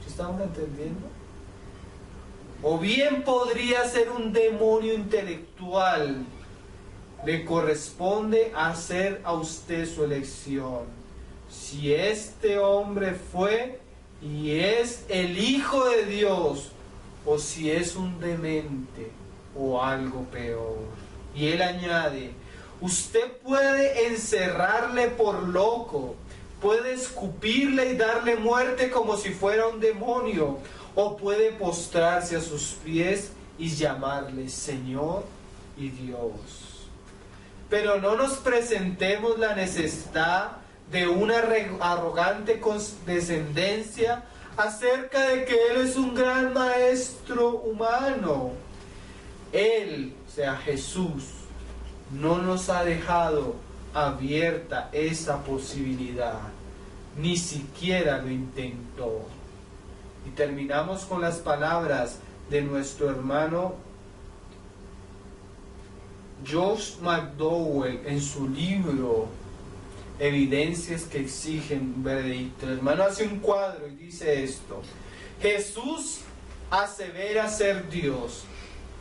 ¿Sí estamos entendiendo? O bien podría ser un demonio intelectual. Le corresponde hacer a usted su elección. Si este hombre fue y es el Hijo de Dios, o si es un demente o algo peor. Y él añade, usted puede encerrarle por loco, puede escupirle y darle muerte como si fuera un demonio, o puede postrarse a sus pies y llamarle Señor y Dios. Pero no nos presentemos la necesidad de una arrogante condescendencia acerca de que Él es un gran maestro humano. Él, o sea Jesús, no nos ha dejado abierta esa posibilidad, ni siquiera lo intentó. Y terminamos con las palabras de nuestro hermano Josh McDowell en su libro Evidencias que exigen veredicto. El hermano hace un cuadro y dice esto: Jesús asevera ser Dios.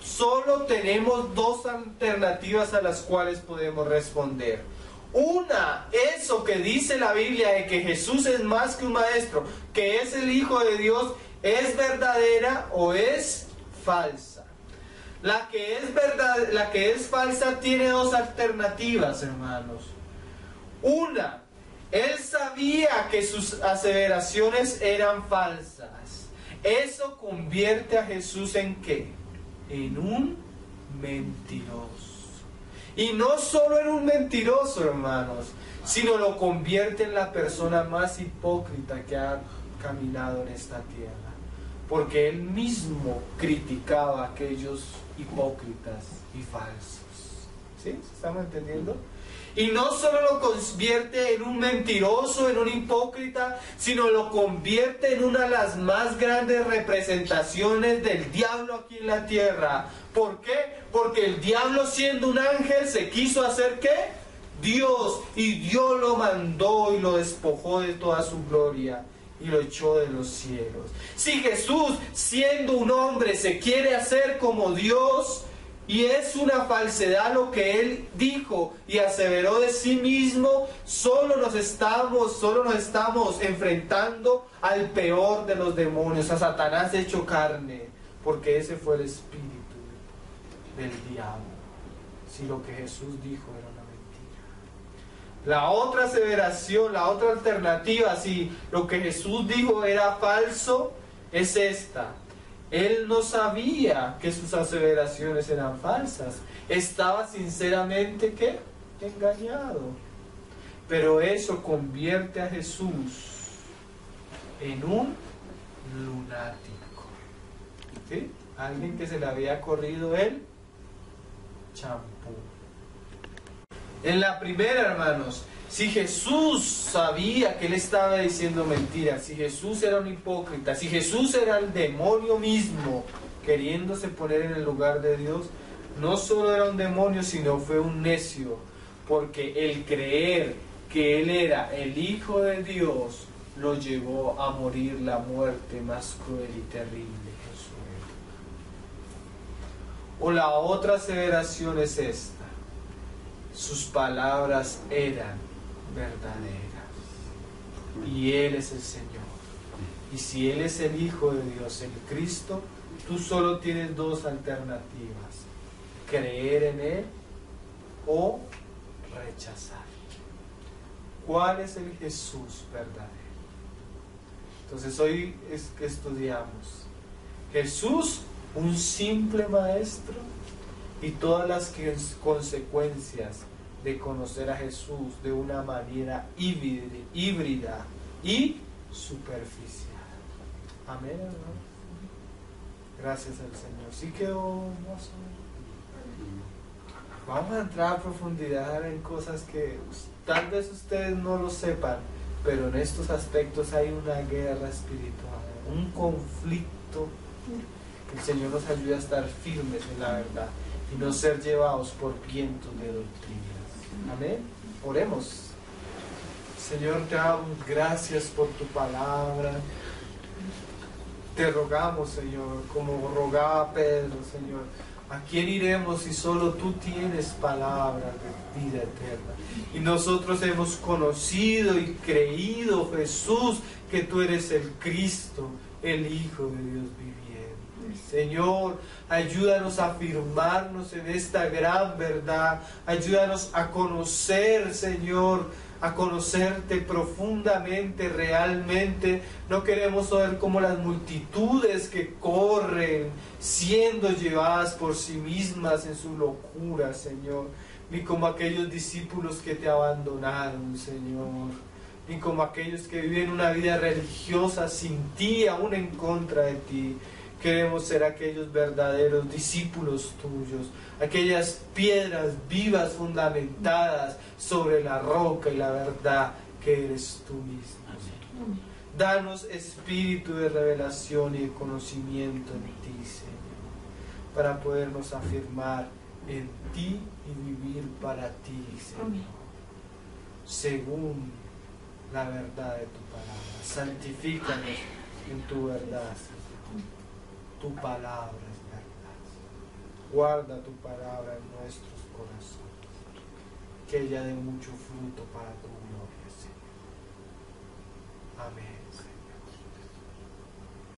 Solo tenemos dos alternativas a las cuales podemos responder. Una, eso que dice la Biblia de que Jesús es más que un maestro, que es el Hijo de Dios, ¿es verdadera o es falsa? La que es verdad, la que es falsa tiene dos alternativas, hermanos. Una, él sabía que sus aseveraciones eran falsas. Eso convierte a Jesús ¿en qué? En un mentiroso. Y no solo en un mentiroso, hermanos, sino lo convierte en la persona más hipócrita que ha caminado en esta tierra. Porque él mismo criticaba a aquellos hipócritas y falsos. ¿Sí? ¿Estamos entendiendo? Y no solo lo convierte en un mentiroso, en un hipócrita, sino lo convierte en una de las más grandes representaciones del diablo aquí en la tierra. ¿Por qué? Porque el diablo, siendo un ángel, se quiso hacer ¿qué? Dios. Y Dios lo mandó y lo despojó de toda su gloria y lo echó de los cielos. Si Jesús, siendo un hombre, se quiere hacer como Dios, y es una falsedad lo que Él dijo y aseveró de sí mismo, solo nos estamos enfrentando al peor de los demonios, a Satanás hecho carne, porque ese fue el espíritu del diablo. Si lo que Jesús dijo era una mentira. La otra aseveración, la otra alternativa, si lo que Jesús dijo era falso, es esta: Él no sabía que sus aseveraciones eran falsas. Estaba sinceramente, ¿qué? Engañado. Pero eso convierte a Jesús en un lunático. ¿Sí? Alguien que se le había corrido el champú. En la primera, hermanos, si Jesús sabía que él estaba diciendo mentiras, si Jesús era un hipócrita, si Jesús era el demonio mismo queriéndose poner en el lugar de Dios, no solo era un demonio, sino fue un necio, porque el creer que él era el Hijo de Dios lo llevó a morir la muerte más cruel y terrible en su vida. O la otra aseveración es esta: sus palabras eran verdaderas y Él es el Señor. Y si Él es el Hijo de Dios, el Cristo, tú solo tienes dos alternativas: creer en Él o rechazar. ¿Cuál es el Jesús verdadero? Entonces hoy es que estudiamos Jesús, un simple maestro, y todas las consecuencias de conocer a Jesús de una manera híbrida y superficial. Amén, hermano. Gracias al Señor. ¿Sí quedó más o menos? Vamos a entrar a profundidad en cosas que tal vez ustedes no lo sepan, pero en estos aspectos hay una guerra espiritual, un conflicto. Que el Señor nos ayude a estar firmes en la verdad y no ser llevados por vientos de doctrinas. Amén. Oremos. Señor, te damos gracias por tu palabra. Te rogamos, Señor, como rogaba Pedro, Señor, ¿a quién iremos si solo tú tienes palabras de vida eterna? Y nosotros hemos conocido y creído, Jesús, que tú eres el Cristo, el Hijo de Dios viviente. Señor, ayúdanos a afirmarnos en esta gran verdad. Ayúdanos a conocer, Señor, a conocerte profundamente, realmente. No queremos ser como las multitudes que corren, siendo llevadas por sí mismas en su locura, Señor. Ni como aquellos discípulos que te abandonaron, Señor. Ni como aquellos que viven una vida religiosa sin ti, aún en contra de ti. Queremos ser aquellos verdaderos discípulos tuyos, aquellas piedras vivas fundamentadas sobre la roca y la verdad que eres tú mismo. Señor. Danos espíritu de revelación y de conocimiento en ti, Señor, para podernos afirmar en ti y vivir para ti, Señor, según la verdad de tu palabra. Santifícanos en tu verdad, Señor. Tu palabra es verdad. Guarda tu palabra en nuestros corazones, que ella dé mucho fruto para tu gloria, Señor. Amén.